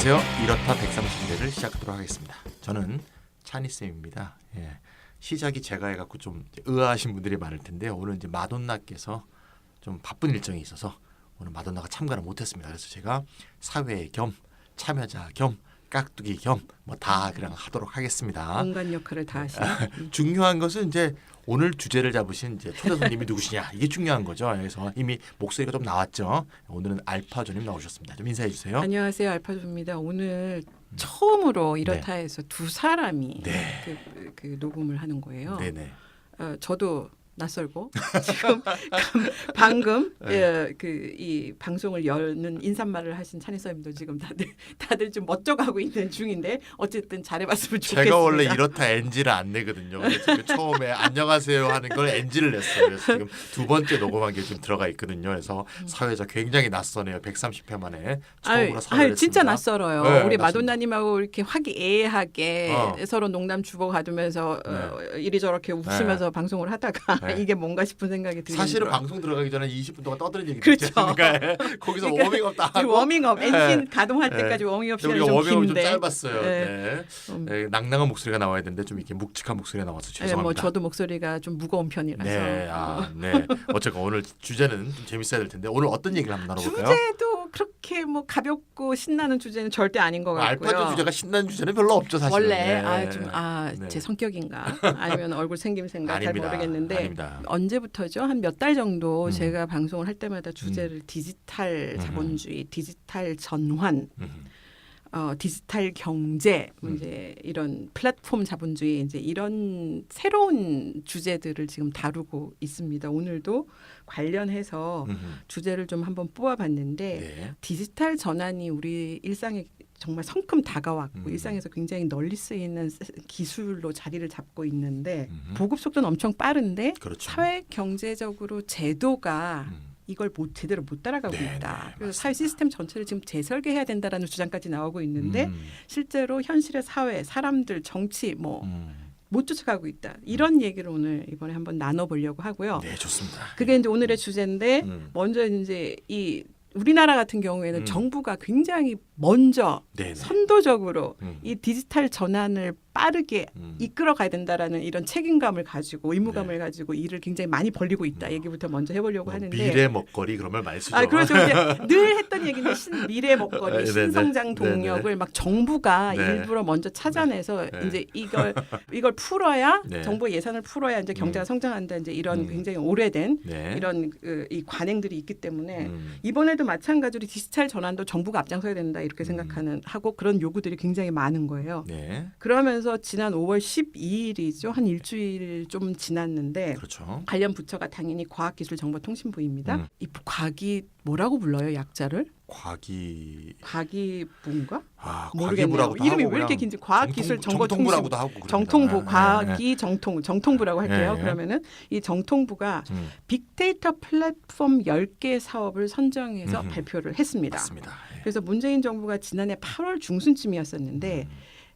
안녕하세요. 이렇다 130대를 시작하도록 하겠습니다. 저는 찬이쌤입니다. 예, 시작이 제가 해갖고 좀 의아하신 분들이 많을 텐데요. 오늘 이제 마돈나께서 좀 바쁜 일정이 있어서 오늘 마돈나가 참가를 못했습니다. 그래서 제가 사회 겸 참여자 겸 깍두기 겸 뭐 다 그냥 하도록 하겠습니다. 온갖 역할을 다 하시네. 중요한 것은 이제 오늘 주제를 잡으신 이제 초대 손님이 누구시냐 이게 중요한 거죠. 그래서 이미 목소리가 좀 나왔죠. 오늘은 알파조님 나오셨습니다. 좀 인사해 주세요. 안녕하세요, 알파조입니다. 오늘 처음으로 이렇다해서 두 사람이 네. 그 녹음을 하는 거예요. 네네. 저도 낯설고 지금 방금 네. 이 방송을 여는 인사말을 하신 찬희쌤도 지금 다들 좀 멋져가고 있는 중인데 어쨌든 잘해봤으면 좋겠습니다. 제가 원래 이렇다 NG를 안 내거든요. 그래서 그 처음에 안녕하세요 하는 걸 NG를 냈어요. 그래서 지금 두 번째 녹음한 게 지금 들어가 있거든요. 그래서 사회자 굉장히 낯서네요. 130회 만에 처음으로 사회를 진짜 했습니다. 낯설어요. 네, 우리 낯섭니다. 마돈나님하고 이렇게 화기애애하게 서로 농담 주고받으면서 이리저렇게 웃으면서 방송을 하다가 이게 뭔가 싶은 생각이 들어요. 사실은 방송 들어가기 전에 20분 동안 떠드는 얘기 그렇죠. 거기서 그러니까 워밍업 다 하고 워밍업 엔진 가동할 때까지 워밍업 시간이 좀 워밍업이 긴데. 좀 짧았어요. 네. 낭낭한 목소리가 나와야 되는데 좀 이렇게 묵직한 목소리가 나와서 죄송합니다. 뭐 저도 목소리가 좀 무거운 편이라서. 네. 어쨌건 오늘 주제는 좀 재밌어야 될 텐데 오늘 어떤 얘기를 한번 나눠볼까요? 주제도 그렇게 뭐 가볍고 신나는 주제는 절대 아닌 것 같고요. 알파조 주제가 신나는 주제는 별로 없죠 사실. 원래 네. 제 성격인가 아니면 얼굴 생김새인가 잘 아닙니다. 모르겠는데 아닙니다. 언제부터죠? 한 몇 달 정도 제가 방송을 할 때마다 주제를 디지털 자본주의, 디지털 전환, 디지털 경제, 이제 이런 플랫폼 자본주의 이제 이런 새로운 주제들을 지금 다루고 있습니다. 오늘도 관련해서 주제를 좀 한번 뽑아봤는데 디지털 전환이 우리 일상에 정말 성큼 다가왔고 일상에서 굉장히 널리 쓰이는 기술로 자리를 잡고 있는데 보급 속도는 엄청 빠른데 그렇죠. 사회 경제적으로 제도가 이걸 제대로 못 따라가고 있다. 그래서 사회 시스템 전체를 지금 재설계해야 된다라는 주장까지 나오고 있는데 실제로 현실의 사회, 사람들, 정치 못 쫓아가고 있다. 이런 얘기를 오늘 이번에 한번 나눠보려고 하고요. 네, 좋습니다. 그게 이제 오늘의 주제인데 먼저 이제 이 우리나라 같은 경우에는 정부가 굉장히 먼저 선도적으로 이 디지털 전환을 빠르게 이끌어 가야 된다라는 이런 책임감을 가지고 의무감을 가지고 일을 굉장히 많이 벌리고 있다. 얘기부터 먼저 해보려고 하는데 미래 먹거리 그런 말 많이 쓰죠. 그렇죠. 늘 했던 얘기인데 미래 먹거리, 신성장 동력을 막 정부가 일부러 먼저 찾아내서 이제 이걸 풀어야 정부 예산을 풀어야 이제 경제가 성장한다. 이제 이런 굉장히 오래된 이런 이 관행들이 있기 때문에 이번에도 마찬가지로 디지털 전환도 정부가 앞장서야 된다 이렇게 생각하는 하고 그런 요구들이 굉장히 많은 거예요. 그러면서 지난 5월 12일이죠. 한 일주일 좀 지났는데 그렇죠. 관련 부처가 당연히 과학기술정보통신부입니다. 이 과기 뭐라고 불러요? 약자를? 과기부인가? 모르겠네요. 이름이 왜 이렇게 긴지 과학기술정보통신부라고도 하고 정통부 과기 정통부라고 할게요. 그러면은 이 정통부가 빅데이터 플랫폼 10개 사업을 선정해서 발표를 했습니다. 맞습니다. 그래서 문재인 정부가 지난해 8월 중순쯤이었었는데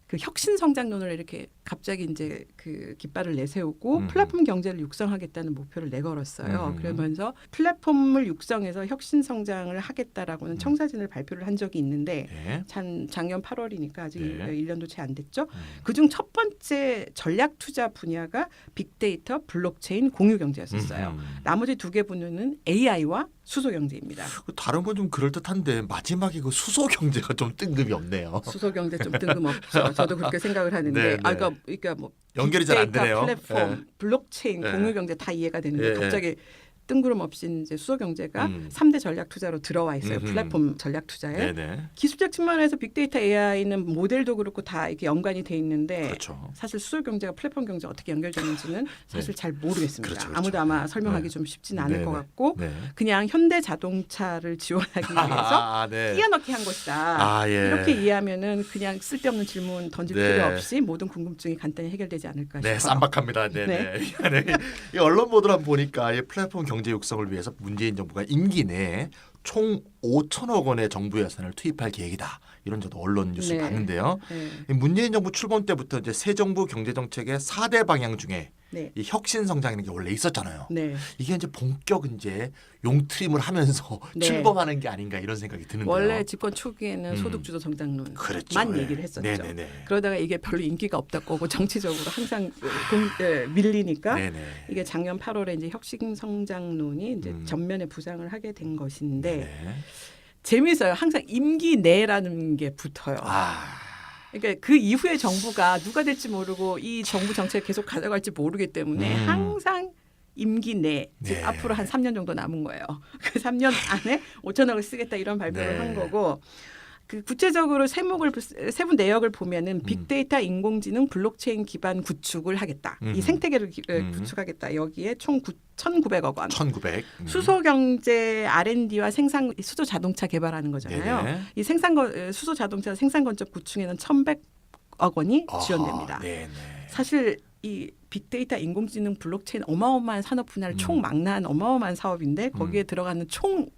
그 혁신 성장론을 이렇게 갑자기 이제 그 깃발을 내세우고 플랫폼 경제를 육성하겠다는 목표를 내걸었어요. 그러면서 플랫폼을 육성해서 혁신 성장을 하겠다라고는 청사진을 발표를 한 적이 있는데 작년 8월이니까 아직 1년도 채 안 됐죠. 그중 첫 번째 전략 투자 분야가 빅데이터, 블록체인, 공유 경제였었어요. 나머지 두 개 분야는 AI와 수소 경제입니다. 다른 건 좀 그럴 듯한데 마지막에 그 수소 경제가 좀 뜬금이 없네요. 수소 경제 좀 뜬금없죠. 저도 그렇게 생각을 하는데, 그러니까 뭐 연결이 잘 안 되네요. 플랫폼, 블록체인, 공유 경제 다 이해가 되는데 갑자기 뜬구름없이 이제 수소 경제가 3대 전략 투자로 들어와 있어요. 플랫폼 전략 투자에. 기술적 측면에서 빅데이터 AI는 모델도 그렇고 다 이렇게 연관이 돼 있는데 사실 수소 경제가 플랫폼 경제 어떻게 연결되는지는 사실 잘 모르겠습니다. 아무도 아마 설명하기 좀 쉽지는 않을 것 같고 그냥 현대 자동차를 지원하기 위해서 끼워넣기 한 것이다. 이렇게 이해하면은 그냥 쓸데없는 질문 던질 필요 없이 모든 궁금증이 간단히 해결되지 않을까 싶어요. 쌈박합니다. 이 언론 보도를 보니까 이 플랫폼 경제 육성을 위해서 문재인 정부가 임기 내에 총 5천억 원의 정부 예산을 투입할 계획이다. 이런 저도 언론 뉴스를 네. 봤는데요. 네. 문재인 정부 출범 때부터 이제 새 정부 경제 정책의 4대 방향 중에 네. 이 혁신 성장이라는 게 원래 있었잖아요. 네. 이게 이제 본격 이제 용트림을 하면서 네. 출범하는 게 아닌가 이런 생각이 드는데요. 원래 집권 초기에는 소득주도 성장론만 그렇죠. 얘기를 했었죠. 네네네. 그러다가 이게 별로 인기가 없다고 하고 정치적으로 항상 밀리니까 네네. 이게 작년 8월에 이제 혁신 성장론이 이제 전면에 부상을 하게 된 것인데 네. 재미있어요. 항상 임기 내라는 게 붙어요. 그러니까 그 이후에 정부가 누가 될지 모르고 이 정부 정책을 계속 가져갈지 모르기 때문에 항상 임기 내, 즉 네. 앞으로 한 3년 정도 남은 거예요. 그 3년 안에 5천억을 쓰겠다 이런 발표를 네. 한 거고 그 구체적으로 세부 내역을 보면은 빅데이터, 인공지능, 블록체인 기반 구축을 하겠다. 이 생태계를 구축하겠다. 여기에 총 1,900억 원. 1,900. 수소 경제 R&D와 생산 수소 자동차 개발하는 거잖아요. 네네. 이 수소 자동차 생산 건축 구축에는 1,100억 원이 지원됩니다. 네네. 사실 이 빅데이터, 인공지능, 블록체인 어마어마한 산업 분야를 총 망라한 어마어마한 사업인데 거기에 들어가는 총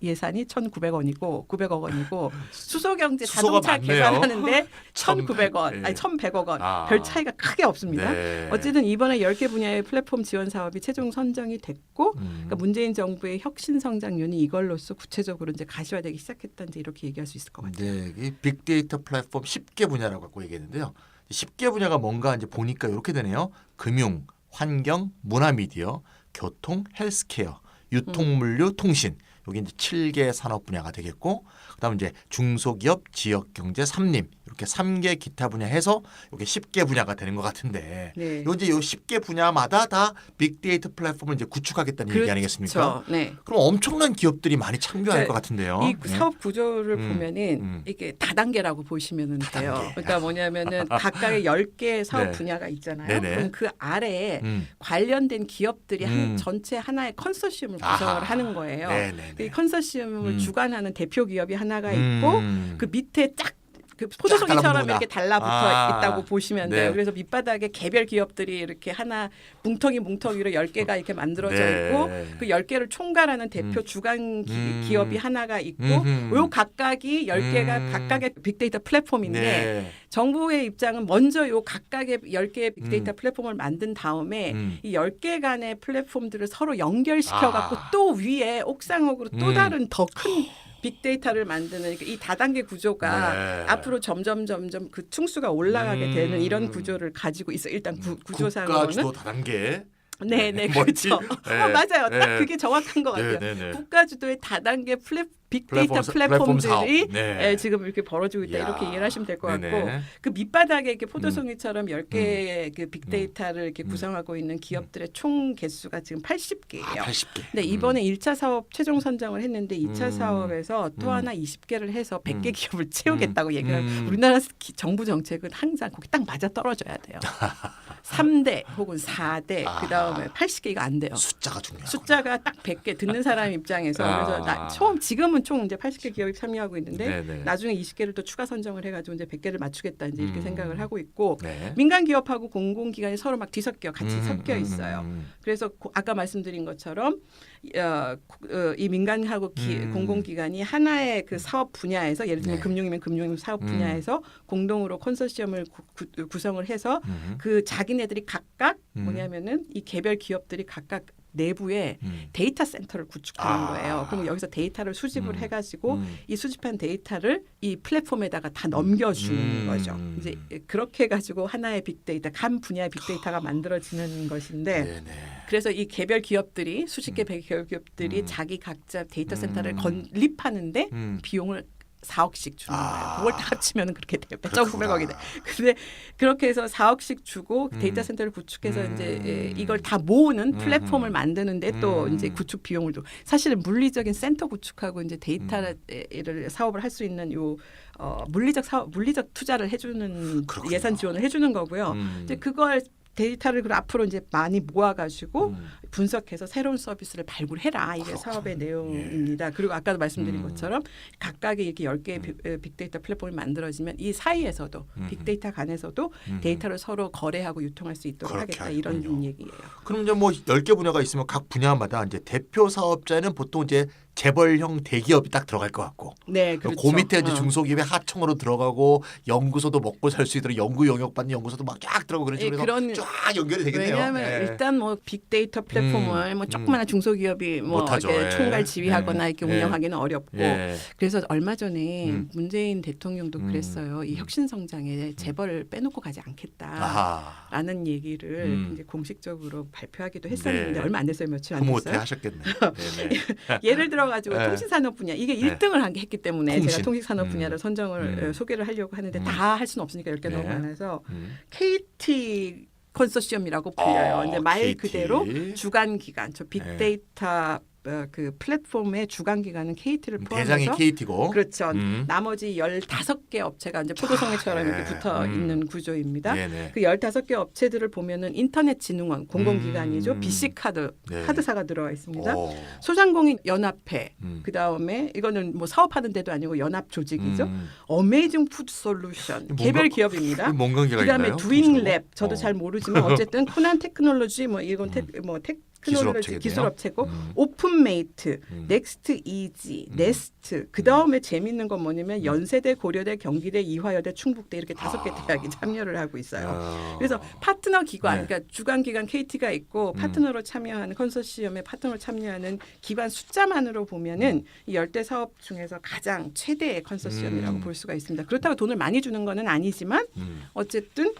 예산이 1,900원이고 900억 원이고 수소 경제 자동차 개발하는데 1,900원, 네. 아니 1,100억 원. 별 차이가 크게 없습니다. 네. 어쨌든 이번에 10개 분야의 플랫폼 지원 사업이 최종 선정이 됐고 그러니까 문재인 정부의 혁신 성장률이 이걸로써 구체적으로 이제 가시화되기 시작했다 이제 이렇게 얘기할 수 있을 것 같아요. 네, 이 빅데이터 플랫폼 10개 분야라고 갖고 얘기했는데요. 10개 분야가 뭔가 이제 보니까 이렇게 되네요. 금융, 환경, 문화미디어, 교통, 헬스케어, 유통물류, 통신. 여기 이제 7개 산업 분야가 되겠고, 그다음 이제 중소기업, 지역경제, 삼림 이렇게 3개 기타 분야 해서 이게 10개 분야가 되는 것 같은데, 네. 요 이제 요 10개 분야마다 다 빅데이터 플랫폼을 이제 구축하겠다는 얘기 아니겠습니까? 네. 그럼 엄청난 기업들이 많이 참여할 것 같은데요. 이 사업 구조를 보면은 이게 다단계라고 보시면 돼요. 다단계. 그러니까 뭐냐면은 각각의 10개 사업 네. 분야가 있잖아요. 네네. 그럼 그 아래에 음. 관련된 기업들이 전체 하나의 컨소시엄을 구성을 하는 거예요. 네네네. 이 컨소시엄을 주관하는 대표 기업이 하나가 있고 그 밑에 쫙 그 포도송이처럼 달라붙는구나. 이렇게 달라붙어 있다고 보시면 네. 돼요. 그래서 밑바닥에 개별 기업들이 이렇게 하나 뭉텅이로 10개가 이렇게 만들어져 네. 있고 그 10개를 총괄하는 대표 주간 기업이 하나가 있고 요 각각이 10개가 각각의 빅데이터 플랫폼인데 네. 정부의 입장은 먼저 요 각각의 10개의 빅데이터 플랫폼을 만든 다음에 이 10개 간의 플랫폼들을 서로 연결시켜 갖고 또 위에 옥상으로 또 다른 더 큰 빅데이터를 만드는 이 다단계 구조가 네. 앞으로 점점 그 층수가 올라가게 되는 이런 구조를 가지고 있어. 일단 구조상으로는 국가주도 다단계. 네네 뭐지? 그렇죠. 네. 맞아요. 딱 네. 그게 정확한 것 같아요. 네네네. 국가주도의 다단계 빅데이터 플랫폼 사업. 플랫폼들이 네. 지금 이렇게 벌어지고 있다. 이야. 이렇게 이해를 하시면 될 것 같고 네네. 그 밑바닥에 이렇게 포도송이처럼 10개의 그 빅데이터를 이렇게 구성하고 있는 기업들의 총 개수가 지금 80개예요. 80개. 근데 이번에 1차 사업 최종 선정을 했는데 2차 사업에서 또 하나 20개를 해서 100개 기업을 채우겠다고 얘기를 하고 우리나라 정부 정책은 항상 거기 딱 맞아 떨어져야 돼요. 3대 혹은 4대 그다음에 80개 이거 안 돼요. 숫자가 중요해요. 숫자가 딱 100개 듣는 사람 입장에서 그래서 지금은 총 이제 80개 기업이 참여하고 있는데 네네. 나중에 20개를 또 추가 선정을 해가지고 이제 100개를 맞추겠다 이제 이렇게 생각을 하고 있고 네. 민간 기업하고 공공기관이 서로 막 뒤섞여 같이 섞여 있어요. 그래서 아까 말씀드린 것처럼 이 민간하고 공공기관이 하나의 그 사업 분야에서 예를 들면 네. 금융이면 금융 사업 분야에서 공동으로 컨소시엄을 구성을 해서 그 자기네들이 각각 뭐냐면은 이 개별 기업들이 각각 내부에 데이터 센터를 구축하는 거예요. 그럼 여기서 데이터를 수집을 해가지고 이 수집한 데이터를 이 플랫폼에다가 다 넘겨주는 거죠. 이제 그렇게 해가지고 하나의 빅데이터, 한 분야의 빅데이터가 만들어지는 것인데 네네. 그래서 이 개별 기업들이 수십 개 개별 기업들이 자기 각자 데이터 센터를 건립하는데 비용을 4억씩 주는 거예요. 그걸 다 합치면 그렇게 돼요. 1,900억이 돼. 근데 그렇게 해서 4억씩 주고 데이터 센터를 구축해서 이제 이걸 다 모으는 플랫폼을 만드는데 또 이제 구축 비용을 도 사실은 물리적인 센터 구축하고 이제 데이터를 사업을 할 수 있는 요 물리적 투자를 해주는 그렇군요. 예산 지원을 해주는 거고요. 이제 그걸 데이터를 앞으로 이제 많이 모아가지고 분석해서 새로운 서비스를 발굴해라. 이게 사업의 내용입니다. 그리고 아까도 말씀드린 것처럼 각각의 이렇게 10개의 빅데이터 플랫폼이 만들어지면 이 사이에서도 빅데이터 간에서도 데이터를 서로 거래하고 유통할 수 있도록 하겠다. 이런 얘기예요. 그럼 이제 뭐 10개 분야가 있으면 각 분야마다 이제 대표 사업자는 보통 이제 재벌형 대기업이 딱 들어갈 것 같고 네, 그렇죠. 그 밑에 이제 중소기업의 하청으로 들어가고 연구소도 먹고 살 수 있도록 연구 영역 받는 연구소도 막 쫙 들어가고 그런 식으로 그런 쫙 연결이 되겠네요. 왜냐하면 일단 뭐 빅데이터 플랫폼을 뭐 조그마한 중소기업이 뭐 못하죠. 이렇게 예. 총괄 지휘하거나 이렇게 예. 운영하기는 어렵고 예. 그래서 얼마 전에 문재인 대통령도 그랬어요. 이 혁신 성장에 재벌을 빼놓고 가지 않겠다라는 아하. 얘기를 이제 공식적으로 발표하기도 했었는데 네. 얼마 안 됐어요. 며칠 안 흐뭇해 됐어요. 하셨겠네. 네네. 예를 들어 가지고 네. 통신산업 분야 이게 네. 1등을 했기 때문에 통신. 제가 통신산업 분야를 선정을 소개를 하려고 하는데 다 할 수는 없으니까 10개 너무 네. 많아서 KT 컨소시엄이라고 불려요. 이제 말 KT. 그대로 주관 기관, 저 네. 빅데이터 그 플랫폼의 주관 기관은 KT를 대장이 포함해서 KT고 그렇죠. 나머지 15개 업체가 이제 포도송이처럼 이렇게 붙어 있는 구조입니다. 네네. 그 15개 업체들을 보면은 인터넷진흥원 공공기관이죠. BC카드 네. 카드사가 들어와 있습니다. 오. 소상공인 연합회 그다음에 이거는 뭐 사업하는 데도 아니고 연합 조직이죠. 어메이징 푸드 솔루션 뭔가- 개별 기업입니다. 뭔 관계가 그다음에 있나요? 두잉랩 저도 어. 잘 모르지만 어쨌든 코난 테크놀로지 뭐 이건 테크놀로지 기술업체겠네요. 기술업체고 오픈메이트, 넥스트 이지, 네스트 그 다음에 재밌는 건 뭐냐면 연세대, 고려대, 경기대, 이화여대, 충북대 이렇게 5개 대학이 참여를 하고 있어요. 그래서 파트너 기관, 네. 그러니까 주관 기관 KT가 있고 파트너로 참여하는 컨소시엄에 파트너로 참여하는 기관 숫자만으로 보면은 이 열대 사업 중에서 가장 최대의 컨소시엄이라고 볼 수가 있습니다. 그렇다고 돈을 많이 주는 거는 아니지만 어쨌든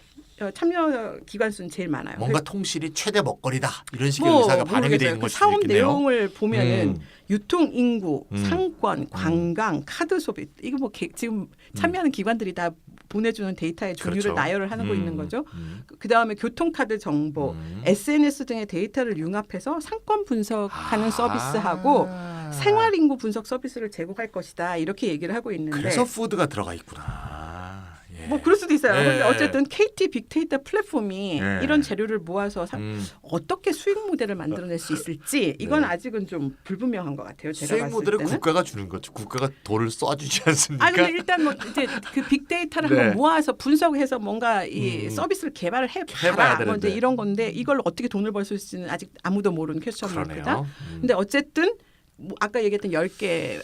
참여 기관 수는 제일 많아요. 뭔가 통실이 최대 먹거리다 이런 식의 의사가 반영이 되는 그 것이 사업 있겠네요. 내용을 보면은 유통 인구, 상권, 관광, 카드 소비 이거 뭐 지금 참여하는 기관들이 다 보내주는 데이터의 종류를 그렇죠. 나열을 하고 있는 거죠. 그 다음에 교통카드 정보, SNS 등의 데이터를 융합해서 상권 분석하는 서비스하고 생활 인구 분석 서비스를 제공할 것이다 이렇게 얘기를 하고 있는데. 그래서 푸드가 들어가 있구나. 예. 뭐 그럴 수도 있어요. 네. 그런데 어쨌든 KT 빅데이터 플랫폼이 네. 이런 재료를 모아서 어떻게 수익 모델을 만들어낼 수 있을지 이건 네. 아직은 좀 불분명한 것 같아요. 제가 수익 봤을 모델은 때는. 국가가 주는 거죠. 국가가 돈을 쏴주지 않습니까? 아니 근데 일단 뭐 이제 그 빅데이터를 네. 한번 모아서 분석해서 뭔가 이 서비스를 개발을 해봐야 해봐라. 뭐 이제 되는데. 이런 건데 이걸 어떻게 돈을 벌 수 있을지는 아직 아무도 모르는 퀘스천 마크다. 그러네요. 근데 어쨌든 뭐 아까 얘기했던 10개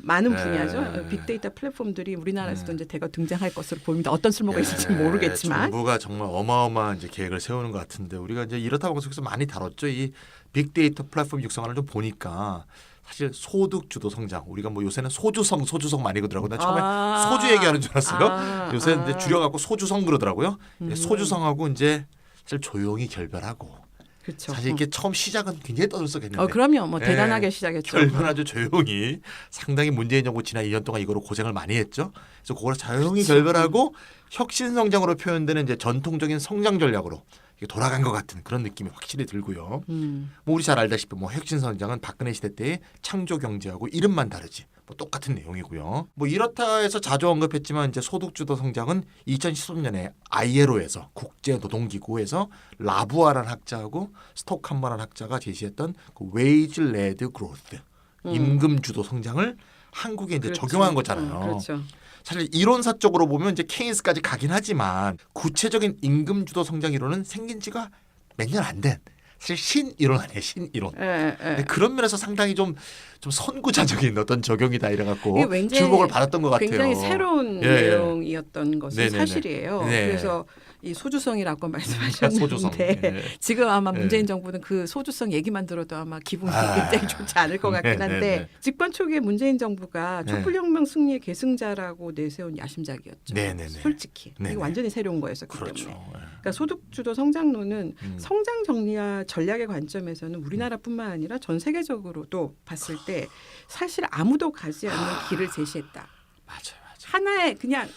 많은 네. 분야죠. 빅데이터 플랫폼들이 우리나라에서도 이제 대거 등장할 것으로 보입니다. 어떤 쓸모가 있을지 는 예, 모르겠지만. 정부가 정말 어마어마한 이제 계획을 세우는 것 같은데 우리가 이제 이렇다 방송에서 많이 다뤘죠. 이 빅데이터 플랫폼 육성을 좀 보니까 사실 소득 주도 성장 우리가 뭐 요새는 소주성 많이 그러더라고요. 나 처음에 소주 얘기하는 줄 알았어요. 요새 이제 줄여갖고 소주성 그러더라고요. 소주성하고 이제 사실 조용히 결별하고. 그렇죠. 사실 이게 처음 시작은 굉장히 떠들썩했는데. 그럼요. 뭐 예, 대단하게 시작했죠. 결별 아주 조용히 상당히 문재인 정부 지난 2년 동안 이거로 고생을 많이 했죠. 그래서 그걸 조용히 결별하고 혁신 성장으로 표현되는 이제 전통적인 성장 전략으로 이게 돌아간 것 같은 그런 느낌이 확실히 들고요. 뭐 우리 잘 알다시피 뭐 혁신 성장은 박근혜 시대 때의 창조 경제하고 이름만 다르지. 뭐 똑같은 내용이고요. 뭐 이렇다 해서 자주 언급했지만 이제 소득주도 성장은 2013년에 ILO에서 국제노동기구에서 라부아라는 학자하고 스톡함머라는 학자가 제시했던 그 웨이지 레드 그로스 임금 주도 성장을 한국에 이제 그렇죠. 적용한 거잖아요. 그렇죠. 사실 이론사적으로 보면 이제 케인스까지 가긴 하지만 구체적인 임금 주도 성장 이론은 생긴 지가 몇 년 안 된 사실 신이론 아니에요. 신이론. 예. 그런 면에서 상당히 좀 선구자적인 어떤 적용이다 이래갖고 이게 굉장히 주목을 받았던 것 같아요. 굉장히 새로운 예. 내용이었던 것은 네네네. 사실이에요. 네. 그래서 이 소주성이라고 소주성. 말씀하셨는데 예. 지금 아마 네. 문재인 정부는 그 소주성 얘기만 들어도 아마 기분이 아. 굉장히 좋지 않을 것 같긴 한데 네네네. 집권 초기에 문재인 정부가 네. 촛불혁명 승리의 계승자라고 내세운 야심작이었죠. 네네네. 솔직히 네네. 이게 완전히 새로운 거였었기 그렇죠. 때문에. 그러니까 소득주도 성장론은 성장 정리와 전략의 관점에서는 우리나라뿐만 아니라 전 세계적으로도 봤을 때 사실 아무도 가지 않는 길을 제시했다. 맞아요. 하나의 그냥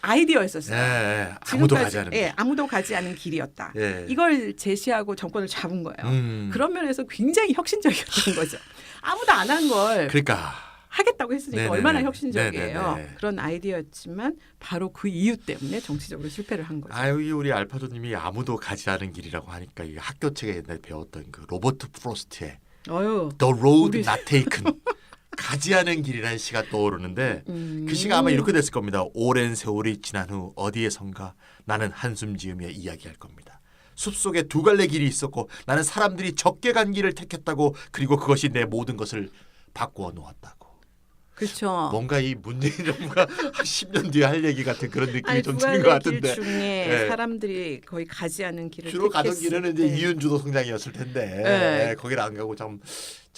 아이디어였었어요. 예. 아무도 지금까지, 가지 않은. 예, 아무도 가지 않은 길이었다. 예. 이걸 제시하고 정권을 잡은 거예요. 음. 그런 면에서 굉장히 혁신적이었던 거죠. 아무도 안 한 걸 그러니까 하겠다고 했으니까 네네네. 얼마나 혁신적이에요. 네네네. 그런 아이디어였지만 바로 그 이유 때문에 정치적으로 실패를 한 거죠. 아유 우리 알파조님이 아무도 가지 않은 길이라고 하니까 이 학교 책에 옛날에 배웠던 그 로버트 프로스트의 어휴. The Road 우리- Not Taken 가지 않은 길이라는 시가 떠오르는데 그 시가 아마 이렇게 됐을 겁니다. 오랜 세월이 지난 후 어디에선가 나는 한숨 지으며 이야기할 겁니다. 숲속에 두 갈래 길이 있었고 나는 사람들이 적게 간 길을 택했다고 그리고 그것이 내 모든 것을 바꾸어 놓았다고. 그렇죠. 뭔가 이 문재인 정부가 한 10년 뒤에 할 얘기 같은 그런 느낌이 아니, 좀 두 드는 것 가지 길 같은데. 중에 네. 사람들이 거의 가지 않은 길을 주로 가던 택했을 길은 이제 때. 이윤주도 성장이었을 텐데 네. 거기를 안 가고 참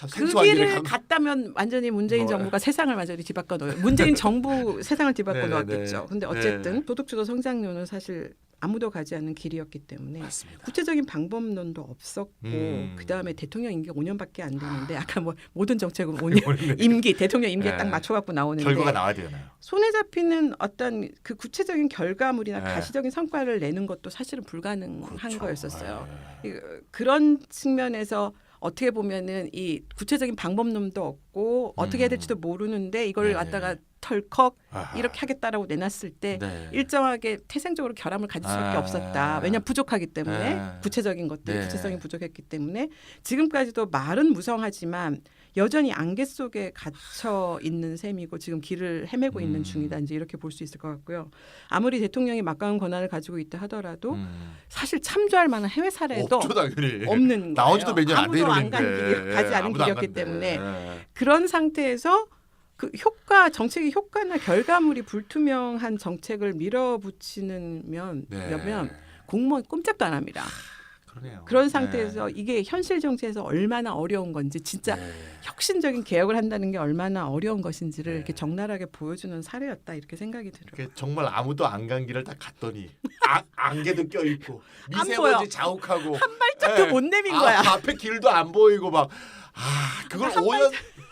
그 생소한 길을 길을 갔다면 완전히 문재인 뭐, 정부가 세상을 완전히 뒤바꿔 놓아요. 문재인 정부 세상을 뒤바꿔 네, 놓았겠죠. 네. 근데 어쨌든 소득주도 성장론은 사실 아무도 가지 않는 길이었기 때문에 맞습니다. 구체적인 방법론도 없었고 그다음에 대통령 임기가 5년밖에 안 되는데 아까 뭐 모든 정책은 5년 임기 대통령 임기에 네. 딱 맞춰 갖고 나오는데 결과가 나와야 되나요? 손에 잡히는 어떤 그 구체적인 결과물이나 네. 가시적인 성과를 내는 것도 사실은 불가능한 그렇죠. 거였었어요. 네. 그런 측면에서 어떻게 보면은 이 구체적인 방법론도 없고 어떻게 해야 될지도 모르는데 이걸 네. 갖다가 털컥 아하. 이렇게 하겠다라고 내놨을 때 네. 일정하게 태생적으로 결함을 가질 수밖에 아. 없었다. 왜냐 부족하기 때문에 네. 구체적인 것들 네. 구체성이 부족했기 때문에 지금까지도 말은 무성하지만 여전히 안개 속에 갇혀 있는 셈이고 지금 길을 헤매고 있는 중이다. 이제 이렇게 볼 수 있을 것 같고요. 아무리 대통령이 막강한 권한을 가지고 있다 하더라도 사실 참조할 만한 해외 사례도 없죠 당연히. 없는 나온 지도 거예요. 몇 년 안 아무도 안 간 되는데. 길이 가지 않은 아무도 안 길이었기 간대. 때문에 네. 그런 상태에서 그 효과 정책의 효과나 결과물이 불투명한 정책을 밀어붙이면 네. 공무원 꼼짝도 안 합니다. 그러네요. 그런 상태에서 이게 현실 정치에서 얼마나 어려운 건지 진짜 네. 혁신적인 개혁을 한다는 게 얼마나 어려운 것인지를 네. 이렇게 적나라하게 보여주는 사례였다 이렇게 생각이 들어요. 그게 정말 아무도 안 간 길을 딱 갔더니 안개도 껴있고 안 미세먼지 보여. 자욱하고 한 발짝도 네. 못 내민 거야. 앞에 길도 안 보이고 막 그걸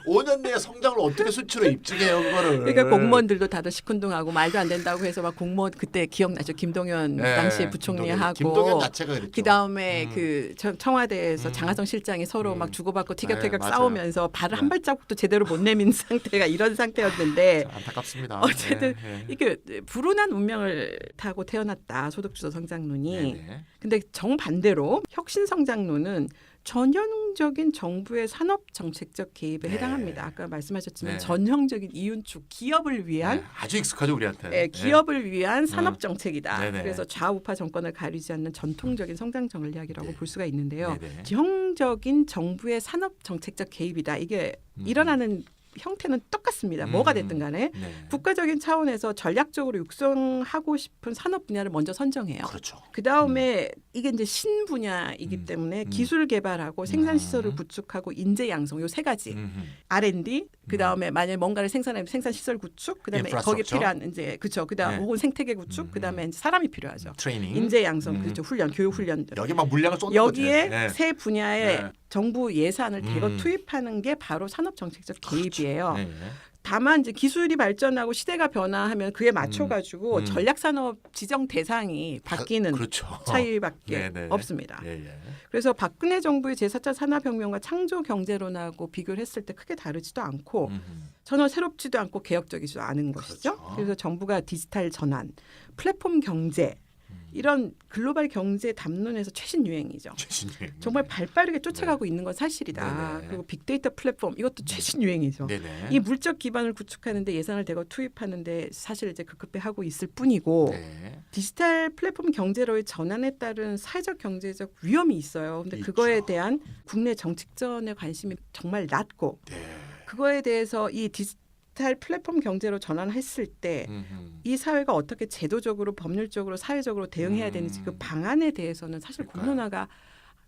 5년 내에 성장을 어떻게 수치로 입증해요 그거를. 그러니까 공무원들도 다들 시큰둥하고 말도 안 된다고 해서 막 공무원 그때 기억나죠? 김동연 네. 당시에 부총리하고 김동연 자체가 그랬죠. 그다음에 그 청와대에서 장하성 실장이 서로 막 주고받고 티격태격 맞아요. 싸우면서 발을 네. 한 발자국도 제대로 못 내민 상태가 이런 상태였는데 참 안타깝습니다. 어쨌든 네. 이게 불운한 운명을 타고 태어났다 소득주도 성장론이. 네. 근데 정반대로 혁신성장론은 전형적인 정부의 산업 정책적 개입에 네. 해당합니다. 아까 말씀하셨지만 네. 전형적인 이윤축 기업을 위한 네. 아주 익숙하죠 우리한테. 네, 기업을 위한 산업 정책이다. 네네. 그래서 좌우파 정권을 가리지 않는 전통적인 성장 전략이라고 네. 볼 수가 있는데요. 네네. 전형적인 정부의 산업 정책적 개입이다. 이게 일어나는 형태는 똑같습니다. 뭐가 됐든 간에 네. 국가적인 차원에서 전략적으로 육성하고 싶은 산업 분야를 먼저 선정해요. 그렇죠. 그 다음에 이게 이제 신분야이기 때문에 기술 개발하고 생산 시설을 구축하고 인재 양성 요 세 가지 R&D 그 다음에 만약 뭔가를 생산하면 생산 시설 구축 그 다음에 거기에 인프라스트럭처. 필요한 이제 그렇죠. 그 다음 네. 혹은 생태계 구축 그 다음에 이제 사람이 필요하죠. 트레이닝. 인재 양성 그렇죠. 훈련 교육 훈련 여기 막 물량을 쏟는 여기에 거지. 네. 세 분야에 네. 정부 예산을 대거 투입하는 게 바로 산업 정책적 개입이에요. 네. 다만 이제 기술이 발전하고 시대가 변화하면 그에 맞춰 가지고 전략 산업 지정 대상이 바뀌는 그렇죠. 차이밖에 네네. 없습니다. 예, 예. 그래서 박근혜 정부의 제4차 산업혁명과 창조 경제론하고 비교를 했을 때 크게 다르지도 않고 전혀 새롭지도 않고 개혁적이지도 않은 것이죠. 그렇죠. 그래서 정부가 디지털 전환, 플랫폼 경제 이런 글로벌 경제 담론에서 최신 유행이죠. 최신 유행. 정말 발빠르게 쫓아가고 있는 건 사실이다. 네네. 그리고 빅데이터 플랫폼 이것도 최신 유행이죠. 네네. 이 물적 기반을 구축하는데 예산을 대거 투입하는데 사실 이제 급급해 하고 있을 뿐이고 네. 디지털 플랫폼 경제로의 전환에 따른 사회적 경제적 위험이 있어요. 근데 있죠. 그거에 대한 국내 정치전의 관심이 정말 낮고 네. 그거에 대해서 이 디지털 플랫폼 경제로 전환했을 때 이 사회가 어떻게 제도적으로 법률적으로 사회적으로 대응해야 되는지 그 방안에 대해서는 사실 그러니까요. 공론화가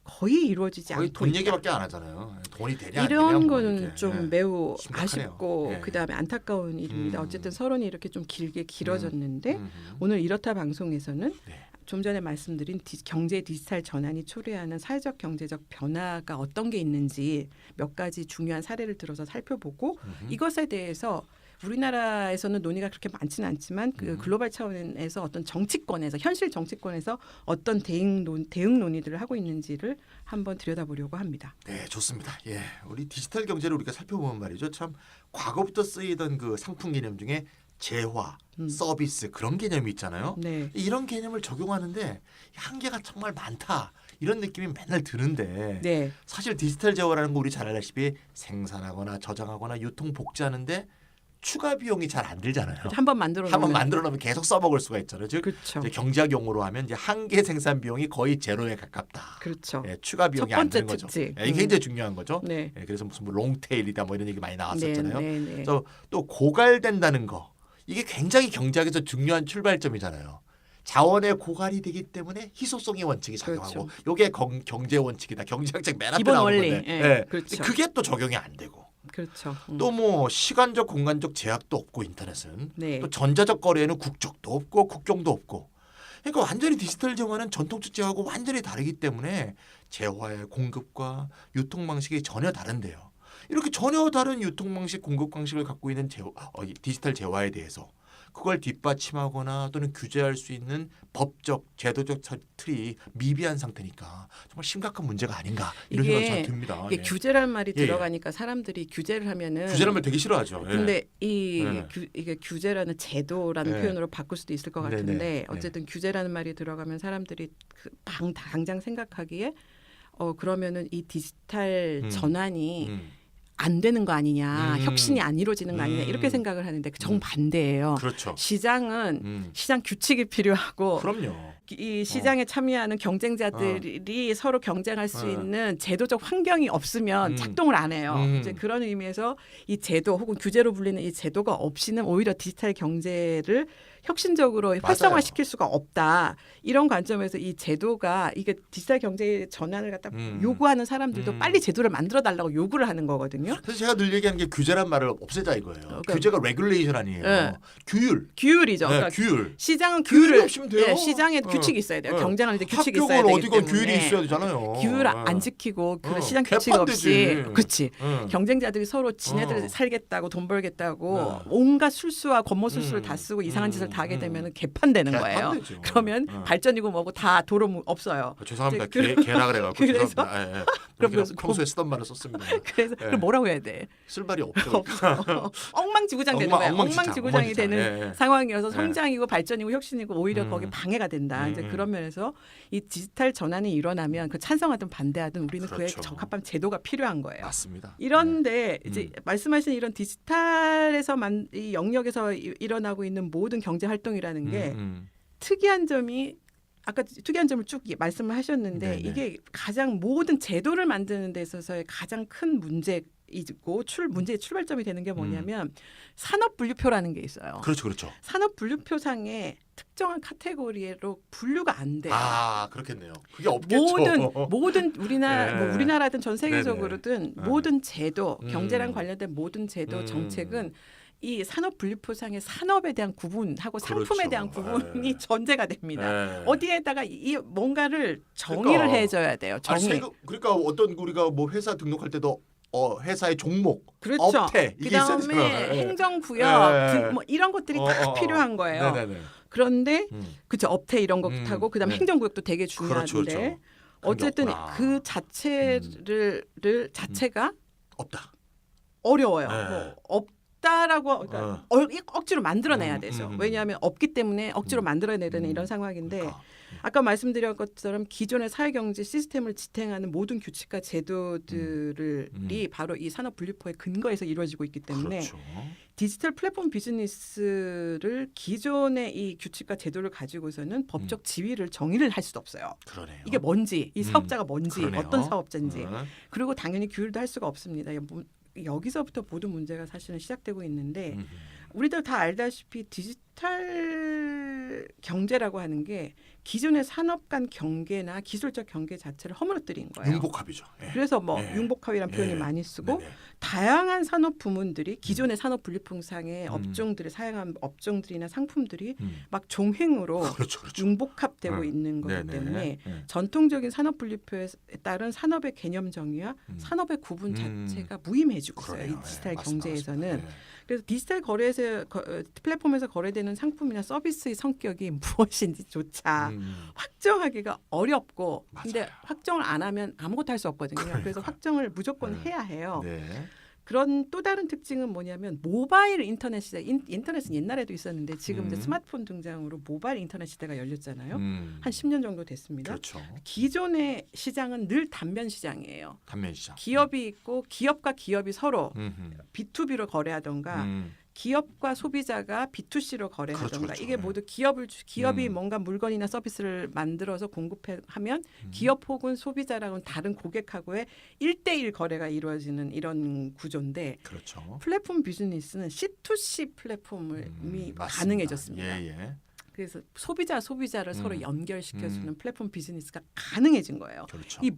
거의 이루어지지 거의 않고 돈 있다. 얘기밖에 안 하잖아요. 돈이 되냐 안 되냐 이런 뭐 거는 이렇게. 좀 예. 매우 심각하네요. 아쉽고 예. 그다음에 안타까운 일입니다. 어쨌든 서론이 이렇게 좀 길게 길어졌는데 오늘 이렇다 방송에서는 네. 좀 전에 말씀드린 경제 디지털 전환이 초래하는 사회적 경제적 변화가 어떤 게 있는지 몇 가지 중요한 사례를 들어서 살펴보고 이것에 대해서 우리나라에서는 논의가 그렇게 많지는 않지만 그 글로벌 차원에서 어떤 정치권에서 현실 정치권에서 어떤 대응 논의들을 하고 있는지를 한번 들여다보려고 합니다. 네, 좋습니다. 예, 우리 디지털 경제를 우리가 살펴보면 말이죠. 참 과거부터 쓰이던 그 상품 개념 중에 재화, 서비스 그런 개념이 있잖아요. 네. 이런 개념을 적용하는데 한계가 정말 많다. 이런 느낌이 맨날 드는데 네. 사실 디지털 재화라는 거 우리 잘 알다시피 생산하거나 저장하거나 유통 복제하는데 추가 비용이 잘 안 들잖아요. 한번 만들어 한번 놓으면 만들어 놓으면 계속 써먹을 수가 있잖아요. 즉 그렇죠. 이제 경제학 용어로 하면 이제 한개 생산 비용이 거의 제로에 가깝다. 그렇죠. 예, 추가 비용이 첫 안 번째 드는 거죠. 특징. 예, 이게 굉장히 중요한 거죠. 네. 예, 그래서 무슨 뭐 롱테일이다 뭐 이런 얘기 많이 나왔었잖아요. 네. 그래서 또 고갈된다는 거 이게 굉장히 경제학에서 중요한 출발점이잖아요. 자원의 고갈이 되기 때문에 희소성의 원칙이 작용하고 그렇죠. 이게 경제 원칙이다. 경제학적 맨 앞에 기본 나오는 원리. 건데 예, 예. 그렇죠. 그게 또 적용이 안 되고 그렇죠. 또 뭐 시간적 공간적 제약도 없고 인터넷은 네. 또 전자적 거래에는 국적도 없고 국경도 없고 그러니까 완전히 디지털 재화는 전통적 재화하고 완전히 다르기 때문에 재화의 공급과 유통 방식이 전혀 다른데요. 이렇게 전혀 다른 유통 방식, 공급 방식을 갖고 있는 이 디지털 재화에 대해서 그걸 뒷받침하거나 또는 규제할 수 있는 법적, 제도적 틀이 미비한 상태니까 정말 심각한 문제가 아닌가 이런 이게- 생각이 저는 듭니다. 이게 예. 규제라는 말이 예, 예. 들어가니까 사람들이 규제를 하면은 규제라면 되게 싫어하죠. 예. 근데 네. 이게 규제라는 제도라는 네. 표현으로 바꿀 수도 있을 것 네, 같은데 네. 어쨌든 규제라는 말이 들어가면 사람들이 당장 생각하기에 그러면은 이 디지털 전환이 안 되는 거 아니냐, 혁신이 안 이루어지는 거 아니냐 이렇게 생각을 하는데 정반대예요. 그렇죠. 시장은 시장 규칙이 필요하고 그럼요. 이 시장에 참여하는 경쟁자들이 서로 경쟁할 수 있는 제도적 환경이 없으면 작동을 안 해요. 이제 그런 의미에서 이 제도 혹은 규제로 불리는 이 제도가 없이는 오히려 디지털 경제를 혁신적으로 활성화시킬 수가 없다. 이런 관점에서 이 제도가 이게 디지털 경제의 전환을 갖다 요구하는 사람들도 빨리 제도를 만들어 달라고 요구를 하는 거거든요. 그래서 제가 늘 얘기하는 게 규제란 말을 없애자 이거예요. 그러니까- 규제가 레귤레이션 아니에요. 네. 네, 규율이죠. 그러니까 규율. 시장은 규율이 규율을 없으면 돼요. 시장에 네. 규칙이 있어야 돼요. 네. 경쟁할 때 규칙이 있어야 학교를 되기 어디건 때문에 규율이 있어야 되잖아요. 규율 네. 안 지키고 그 시장 규칙 개판되지. 없이 그렇지. 네. 경쟁자들이 서로 지네들 어. 살겠다고 돈 벌겠다고 네. 온갖 술수와 겉모술수를 다 쓰고 이상한 짓을 다 하게 되면 개판되는 거예요. 개판되죠. 그러면 네. 발전이고 뭐고 다 도로 없어요. 죄송합니다. 이제 개라 그래갖고 그래서? 죄송합니다. 예, 예. 그럼 그렇게 그- 평소에 쓰던 말을 썼습니다. 그래서 네. 그럼 뭐라고 해야 돼? 쓸 말이 없죠. 엉망지구장 되는 거예요. 엉망지구장이 되는 예, 예. 상황이어서 네. 성장이고 발전이고 혁신이고 오히려 거기 방해가 된다. 이제 음. 그런 면에서 이 디지털 전환이 일어나면 그 찬성하든 반대하든 우리는 그에 그렇죠. 적합한 제도가 필요한 거예요. 맞습니다. 이런데 이제 말씀하신 이런 디지털에서만 이 영역에서 일어나고 있는 모든 경제 활동이라는 게 특이한 점이 아까 특이한 점을 쭉 말씀을 하셨는데 네네. 이게 가장 모든 제도를 만드는 데 있어서의 가장 큰 문제이고 문제의 출발점이 되는 게 뭐냐면 산업 분류표라는 게 있어요. 그렇죠, 그렇죠. 산업 분류표상에 특정한 카테고리로 분류가 안 돼요. 아, 그렇겠네요. 그게 없겠죠. 모든 네. 뭐 우리나라든 전 세계적으로든 네. 모든 제도, 경제랑 관련된 모든 제도 정책은 이 산업 분류표상의 산업에 대한 구분하고 상품에 그렇죠. 대한 구분이 네. 전제가 됩니다. 네. 어디에다가 이 뭔가를 정의를 그러니까. 해줘야 돼요. 아니, 정의. 그러니까 어떤 우리가 뭐 회사 등록할 때도 회사의 종목, 그렇죠. 업태 이게 있어야 그다음에 되잖아요. 예. 행정구역 뭐 이런 것들이 다 필요한 거예요. 네네네. 그런데 그쵸 업태 이런 것하고 그다음에 네. 행정구역도 되게 중요한데 그렇죠, 그렇죠. 어쨌든 그게 없구나. 그 자체가 없다. 어려워요. 네. 뭐 없다라고 그러니까 억지로 만들어내야 되죠. 왜냐하면 없기 때문에 억지로 만들어내야 되는 이런 상황인데 그러니까. 아까 말씀드린 것처럼 기존의 사회경제 시스템을 지탱하는 모든 규칙과 제도들이 바로 이 산업 분류표의 근거에서 이루어지고 있기 때문에 그렇죠. 디지털 플랫폼 비즈니스를 기존의 이 규칙과 제도를 가지고서는 법적 지위를 정의를 할 수도 없어요. 그러네요. 이게 뭔지, 이 사업자가 뭔지, 그러네요. 어떤 사업자인지. 네. 그리고 당연히 규율도 할 수가 없습니다. 여기서부터 모든 문제가 사실은 시작되고 있는데 우리들 다 알다시피 디지털 경제라고 하는 게 기존의 산업 간 경계나 기술적 경계 자체를 허물어뜨린 거예요. 융복합이죠. 예. 그래서 뭐 예. 융복합이라는 표현을 예. 많이 쓰고 네네. 다양한 산업 부문들이 기존의 산업 분류표상의 업종들이 사용한 업종들이나 상품들이 막 종횡으로 그렇죠, 그렇죠. 융복합되고 있는 거기 네네. 때문에 네. 전통적인 산업 분류표에 따른 산업의 개념 정의와 산업의 구분 자체가 무의미해지고 있어요. 그러네요. 이 디지털 예, 맞습니다, 경제에서는. 맞습니다. 예. 그래서 디지털 거래에서 플랫폼에서 거래되는 상품이나 서비스의 성격이 무엇인지조차 확정하기가 어렵고 근데 맞아요. 확정을 안 하면 아무것도 할 수 없거든요. 그래서 확정을 무조건 네. 해야 해요. 네. 그런 또 다른 특징은 뭐냐면 모바일 인터넷 시대. 인터넷은 옛날에도 있었는데 지금 이제 스마트폰 등장으로 모바일 인터넷 시대가 열렸잖아요. 한 10년 정도 됐습니다. 그렇죠. 기존의 시장은 늘 단면 시장이에요. 단면 시장. 기업이 있고 기업과 기업이 서로 음흠. B2B로 거래하던가 기업과 소비자가 B2C로 거래하던가 그렇죠. 이게 네. 모두 기업이 뭔가 물건이나 서비스를 만들어서 공급하면 기업 혹은 소비자랑은 다른 고객하고의 1대1 거래가 이루어지는 이런 구조인데 그렇죠. 플랫폼 비즈니스는 C2C 플랫폼이 맞습니다. 가능해졌습니다. 예. 그래서 소비자를 서로 연결시켜주는 음. 플랫폼 비즈니스가 가능해진 거예요. 그렇죠. 이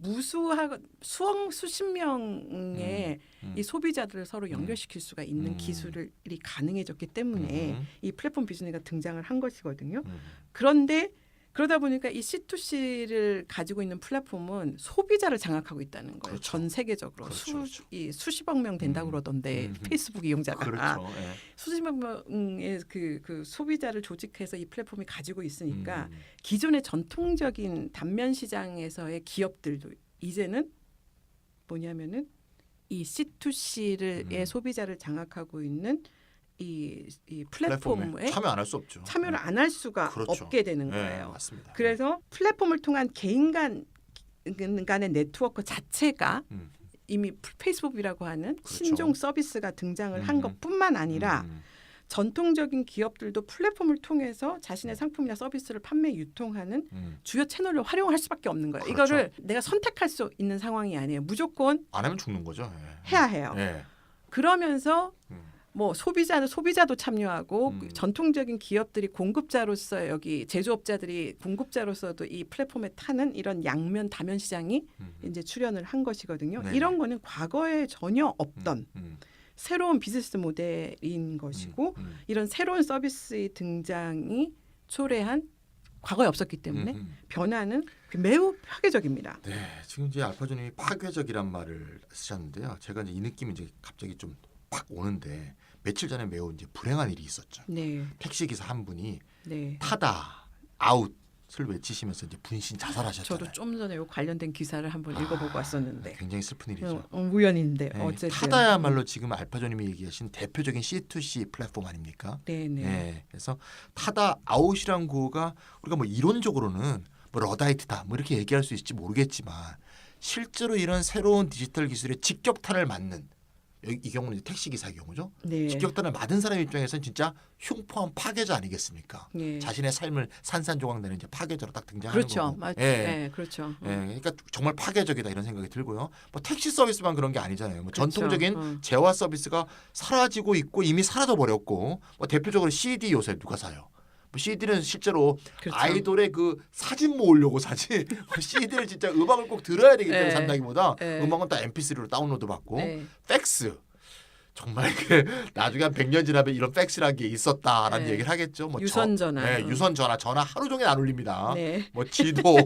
수십 명의 이 소비자들을 서로 연결시킬 수가 있는 기술이 가능해졌기 때문에 이 플랫폼 비즈니스가 등장을 한 것이거든요. 그런데 그러다 보니까 이 C2C를 가지고 있는 플랫폼은 소비자를 장악하고 있다는 거예요. 그렇죠. 전 세계적으로 그렇죠. 수십억 명 된다고 그러던데 페이스북 이용자가 그렇죠. 예. 수십억 명의 그 소비자를 조직해서 이 플랫폼이 가지고 있으니까 기존의 전통적인 단면 시장에서의 기업들도 이제는 뭐냐면은 이 C2C의 소비자를 장악하고 있는 이 플랫폼에 참여 안 할 수 없죠. 참여를 안 할 수가 그렇죠. 없게 되는 네, 거예요. 맞습니다. 그래서 플랫폼을 통한 개인 간의 네트워크 자체가 이미 페이스북이라고 하는 그렇죠. 신종 서비스가 등장을 한 것뿐만 아니라 전통적인 기업들도 플랫폼을 통해서 자신의 상품이나 서비스를 판매 유통하는 주요 채널을 활용할 수밖에 없는 거예요. 그렇죠. 이거를 내가 선택할 수 있는 상황이 아니에요. 무조건 안 하면 죽는 거죠. 예. 해야 해요. 예. 그러면서 뭐 소비자도 참여하고 전통적인 기업들이 공급자로서 여기 제조업자들이 공급자로서도 이 플랫폼에 타는 이런 양면 다면 시장이 이제 출현을 한 것이거든요. 네네. 이런 거는 과거에 전혀 없던 새로운 비즈니스 모델인 것이고 이런 새로운 서비스의 등장이 초래한 과거에 없었기 때문에 변화는 매우 파괴적입니다. 네, 지금 이제 알파존이 파괴적이란 말을 쓰셨는데요. 제가 이제 이 느낌이 이제 갑자기 좀 팍 오는데 며칠 전에 매우 이제 불행한 일이 있었죠. 네, 택시 기사 한 분이 네. 타다 아웃을 외치시면서 이제 분신 자살하셨잖아요. 저도 좀 전에 요 관련된 기사를 한번 읽어보고 왔었는데 굉장히 슬픈 일이죠. 우연인데 네, 어쨌든 타다야말로 지금 알파존님이 얘기하신 대표적인 C2C 플랫폼 아닙니까? 네네. 네, 그래서 타다 아웃이란 구호가 우리가 뭐 이론적으로는 뭐 러다이트다 뭐 이렇게 얘기할 수 있을지 모르겠지만 실제로 이런 새로운 디지털 기술에 직격탄을 맞는 이 경우는 이제 택시 기사의 경우죠. 네. 직격탄을 맞은 사람 입장에서는 진짜 흉포한 파괴자 아니겠습니까? 네. 자신의 삶을 산산조각내는 이제 파괴자로 딱 등장하는 그렇죠. 거고. 맞, 예. 네, 그렇죠. 예, 그러니까 정말 파괴적이다 이런 생각이 들고요. 뭐 택시 서비스만 그런 게 아니잖아요. 뭐 그렇죠. 전통적인 재화 서비스가 사라지고 있고 이미 사라져 버렸고 뭐 대표적으로 CD 요새 누가 사요? 뭐 CD는 실제로 그렇죠. 아이돌의 그 사진 모으려고 사지 CD를 진짜 음악을 꼭 들어야 되기 때문에 네. 산다기보다 네. 음악은 다 MP3로 다운로드 받고 네. 팩스 정말 그 나중에 한 100년 지나면 이런 팩스라는 게 있었다라는 네. 얘기를 하겠죠. 뭐 유선전화. 네, 유선전화 전화 하루 종일 안 울립니다. 네. 뭐 지도,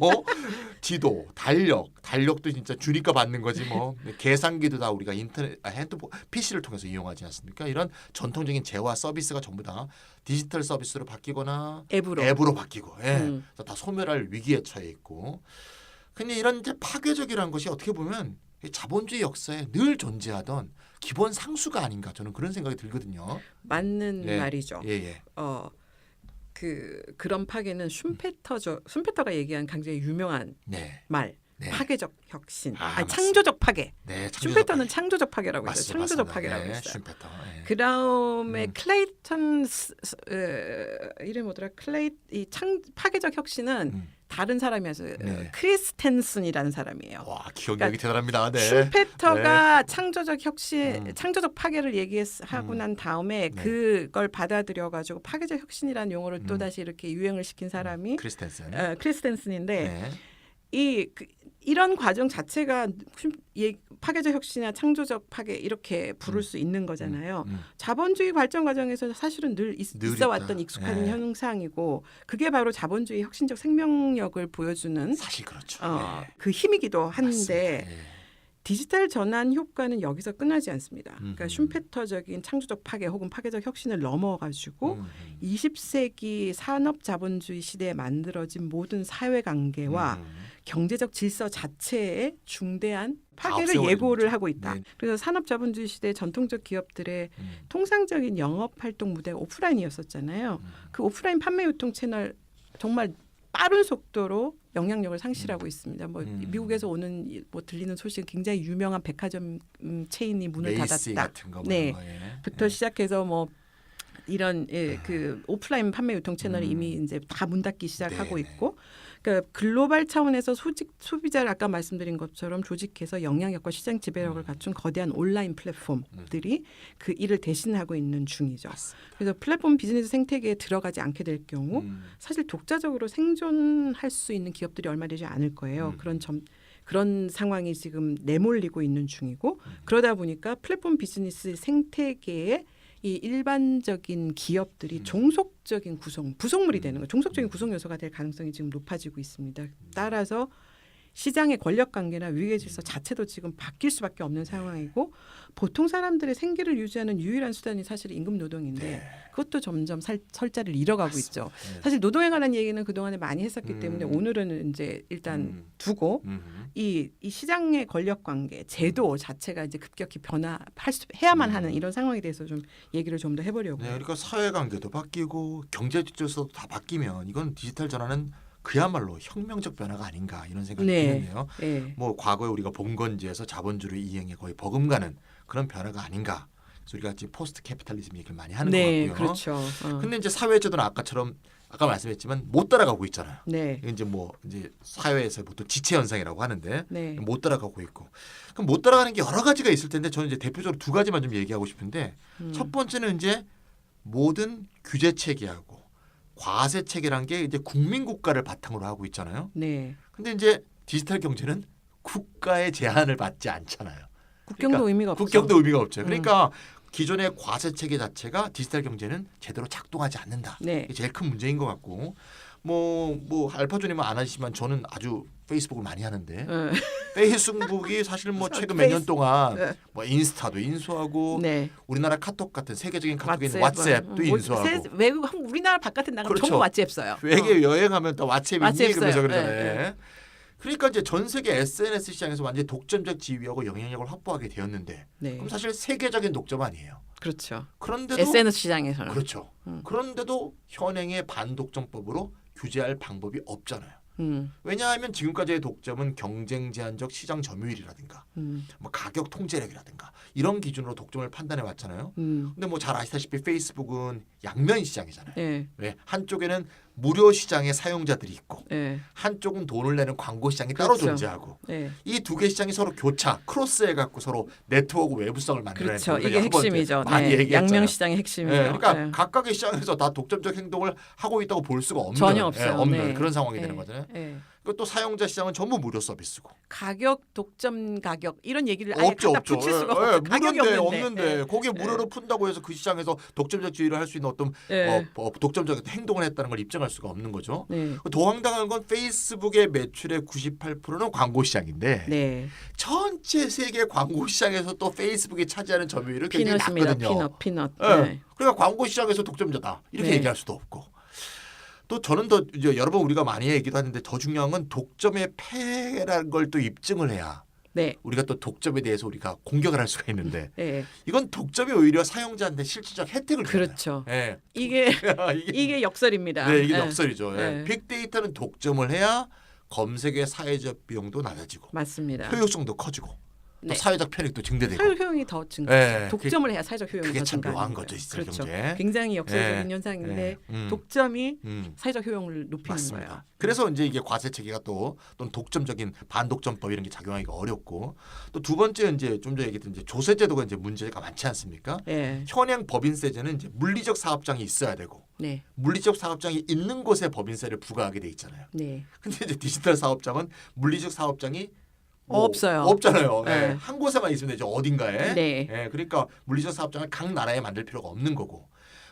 달력도 진짜 주니까 받는 거지 뭐. 계산기도 다 우리가 인터넷, 핸드폰, PC를 통해서 이용하지 않습니까? 이런 전통적인 재화 서비스가 전부 다 디지털 서비스로 바뀌거나 앱으로 바뀌고, 예. 그래서 다 소멸할 위기에 처해 있고. 근데 이런 이제 파괴적이라는 것이 어떻게 보면 자본주의 역사에 늘 존재하던 기본 상수가 아닌가 저는 그런 생각이 들거든요. 맞는 네. 말이죠. 예. 그런 파괴는 슌페터가 얘기한 굉장히 유명한 네. 말. 네. 파괴적 혁신. 맞습니다. 창조적 파괴. 네. 슌페터는 창조적 파괴라고 했어요. 맞습니다. 창조적 맞습니다. 파괴라고 네, 했어요. 슌페터. 예. 그 다음에 클레이턴 이름이 뭐더라? 이 파괴적 혁신은 다른 사람이어서 네. 크리스텐슨이라는 사람이에요. 와 기억력이 대단합니다. 네. 슌페터가 창조적 혁신, 창조적 파괴를 얘기하고 난 다음에 네. 그걸 받아들여 가지고 파괴적 혁신이라는 용어를 또 다시 이렇게 유행을 시킨 사람이 크리스텐슨. 크리스텐슨인데 네. 이런 과정 자체가 파괴적 혁신이나 창조적 파괴 이렇게 부를 수 있는 거잖아요. 자본주의 발전 과정에서 사실은 늘 있어왔던 있다. 익숙한 네. 현상이고 그게 바로 자본주의 혁신적 생명력을 보여주는 사실 그렇죠. 그 힘이기도 한데 맞습니다. 예. 디지털 전환 효과는 여기서 끝나지 않습니다. 그러니까 슌페터적인 창조적 파괴 혹은 파괴적 혁신을 넘어가지고 20세기 산업 자본주의 시대에 만들어진 모든 사회관계와 경제적 질서 자체에 중대한 파괴를 없애버리는 예고를 거죠. 하고 있다. 네. 그래서 산업 자본주의 시대 전통적 기업들의 통상적인 영업 활동 무대가 오프라인이었었잖아요. 그 오프라인 판매 유통 채널 정말 빠른 속도로 영향력을 상실하고 있습니다. 뭐 미국에서 오는 뭐 들리는 소식은 굉장히 유명한 백화점 체인이 문을 메이시 닫았다. 같은 거 네. 뭐, 예. 부터 시작해서 뭐 이런 그 오프라인 판매 유통 채널이 이미 이제 다 문 닫기 시작하고 네네. 있고, 그러니까 글로벌 차원에서 소비자를 아까 말씀드린 것처럼 조직해서 영향력과 시장 지배력을 갖춘 거대한 온라인 플랫폼들이 그 일을 대신하고 있는 중이죠. 맞습니다. 그래서 플랫폼 비즈니스 생태계에 들어가지 않게 될 경우 사실 독자적으로 생존할 수 있는 기업들이 얼마 되지 않을 거예요. 그런 상황이 지금 내몰리고 있는 중이고, 그러다 보니까 플랫폼 비즈니스 생태계에 이 일반적인 기업들이 종속적인 구성물이 되는 거예요. 종속적인 구성 요소가 될 가능성이 지금 높아지고 있습니다. 따라서 시장의 권력 관계나 위계 질서 자체도 지금 바뀔 수밖에 없는 상황이고, 보통 사람들의 생계를 유지하는 유일한 수단이 사실 임금 노동인데 그것도 점점 설자를 잃어가고 있죠. 사실 노동에 관한 얘기는 그동안에 많이 했었기 때문에 오늘은 이제 일단 두고 이 시장의 권력 관계, 제도 자체가 이제 급격히 해야만 하는 이런 상황에 대해서 좀 얘기를 좀 더 해보려고요. 네, 그러니까 사회관계도 바뀌고 경제 질서도 다 바뀌면 이건 디지털 전환은 그야말로 혁명적 변화가 아닌가 이런 생각이 드는데요. 네. 뭐 과거에 우리가 봉건제에서 자본주의 이행에 거의 버금가는 그런 변화가 아닌가. 그래서 우리가 지금 포스트 캐피탈리즘 얘기를 많이 하는 것 같고요. 그렇죠. 근데 이제 사회제도는 아까 말씀했지만 못 따라가고 있잖아요. 네. 이제 사회에서 보통 지체 현상이라고 하는데 네. 못 따라가고 있고. 그럼 못 따라가는 게 여러 가지가 있을 텐데 저는 이제 대표적으로 두 가지만 좀 얘기하고 싶은데 첫 번째는 이제 모든 규제 체계하고 과세 체계란 게 이제 국민 국가를 바탕으로 하고 있잖아요. 네. 근데 이제 디지털 경제는 국가의 제한을 받지 않잖아요. 국경도 의미가 없죠. 국경도 의미가 없죠. 그러니까 기존의 과세 체계 자체가 디지털 경제는 제대로 작동하지 않는다. 네. 이게 제일 큰 문제인 것 같고 뭐 알파존님은 안 하시지만 저는 아주 페이스북을 많이 하는데 페이스북이 사실 뭐 최근 몇 년 동안 뭐 인스타도 인수하고 네. 우리나라 카톡 같은 세계적인 카톡에 있는 왓츠앱도 인수하고 외국 우리나라 바깥에 나가면 그렇죠. 전부 왓츠앱 써요. 외계 여행하면 또 왓츠앱이 있니 그러면서 그러잖아요. 네. 그러니까 이제 전 세계 SNS 시장에서 완전히 독점적 지위하고 영향력을 확보하게 되었는데 네. 그럼 사실 세계적인 독점 아니에요. 그렇죠. 그런데도 SNS 시장에서는 그렇죠. 그런데도 현행의 반독점법으로 규제할 방법이 없잖아요. 왜냐하면 지금까지의 독점은 경쟁 제한적 시장 점유율이라든가 뭐 가격 통제력이라든가 이런 기준으로 독점을 판단해 왔잖아요. 근데 뭐 잘 아시다시피 페이스북은 양면 시장이잖아요. 네. 왜 한쪽에는 무료 시장의 사용자들이 있고 네. 한쪽은 돈을 내는 광고 시장이 따로 그렇죠. 존재하고 네. 이 두 개 시장이 서로 교차 크로스해 갖고 서로 네트워크 외부성을 만들어내는 그렇죠. 이게 핵심이죠. 많이 네. 얘기했잖아요. 양면 시장의 핵심이죠. 네, 그러니까 네. 각각의 시장에서 다 독점적 행동을 하고 있다고 볼 수가 없는 전혀 없어요. 없는 네. 그런 상황이 네. 되는 거잖아요. 네. 또 사용자 시장은 전부 무료 서비스고 가격 독점 가격 이런 얘기를 아예 없죠. 갖다 붙일 수가 없죠. 가격이 없는데 거기에 네. 무료로 푼다고 해서 그 시장에서 독점적 지위를 할 수 있는 어떤 네. 독점적 행동을 했다는 걸 입증할 수가 없는 거죠. 네. 더 황당한 건 페이스북의 매출의 98%는 광고 시장인데 네. 전체 세계 광고 시장에서 또 페이스북이 차지하는 점유율은 굉장히 피넛입니다. 낮거든요. 피넛. 네. 네. 그러니까 광고 시장에서 독점자다 이렇게 네. 얘기할 수도 없고 또 저는 더 이제 여러 번 우리가 많이 얘기도 하는데 더 중요한 건 독점의 폐해라는 걸 또 입증을 해야 네. 우리가 또 독점에 대해서 우리가 공격을 할 수가 있는데 네. 이건 독점이 오히려 사용자한테 실질적 혜택을 줘요. 그렇죠. 네. 이게 이게 역설입니다. 네, 이게 네. 역설이죠. 네. 네. 빅데이터는 독점을 해야 검색의 사회적 비용도 낮아지고 맞습니다. 효율성도 커지고 또 네. 사회적 편익도 증대되고 사회적 효용이 더 증가. 네, 독점을 해야 사회적 효용이 그게 더 참 증가. 묘한 거죠, 디지털 그렇죠. 경제. 굉장히 역설적인 네. 현상인데 네. 독점이 음. 사회적 효용을 높이는 맞습니다. 거예요. 그래서 이제 이게 과세 체계가 또는 독점적인 반독점법 이런 게 작용하기가 어렵고 또 두 번째 이제 좀 전에 얘기했던 이제 조세제도가 이제 문제가 많지 않습니까? 네. 현행 법인세제는 이제 물리적 사업장이 있어야 되고 네. 물리적 사업장이 있는 곳에 법인세를 부과하게 돼 있잖아요. 네. 근데 이제 디지털 사업장은 물리적 사업장이 없어요. 없잖아요. 네. 네. 한 곳에만 있으면 되죠. 어딘가에. 네. 네, 그러니까 물리적 사업장을 각 나라에 만들 필요가 없는 거고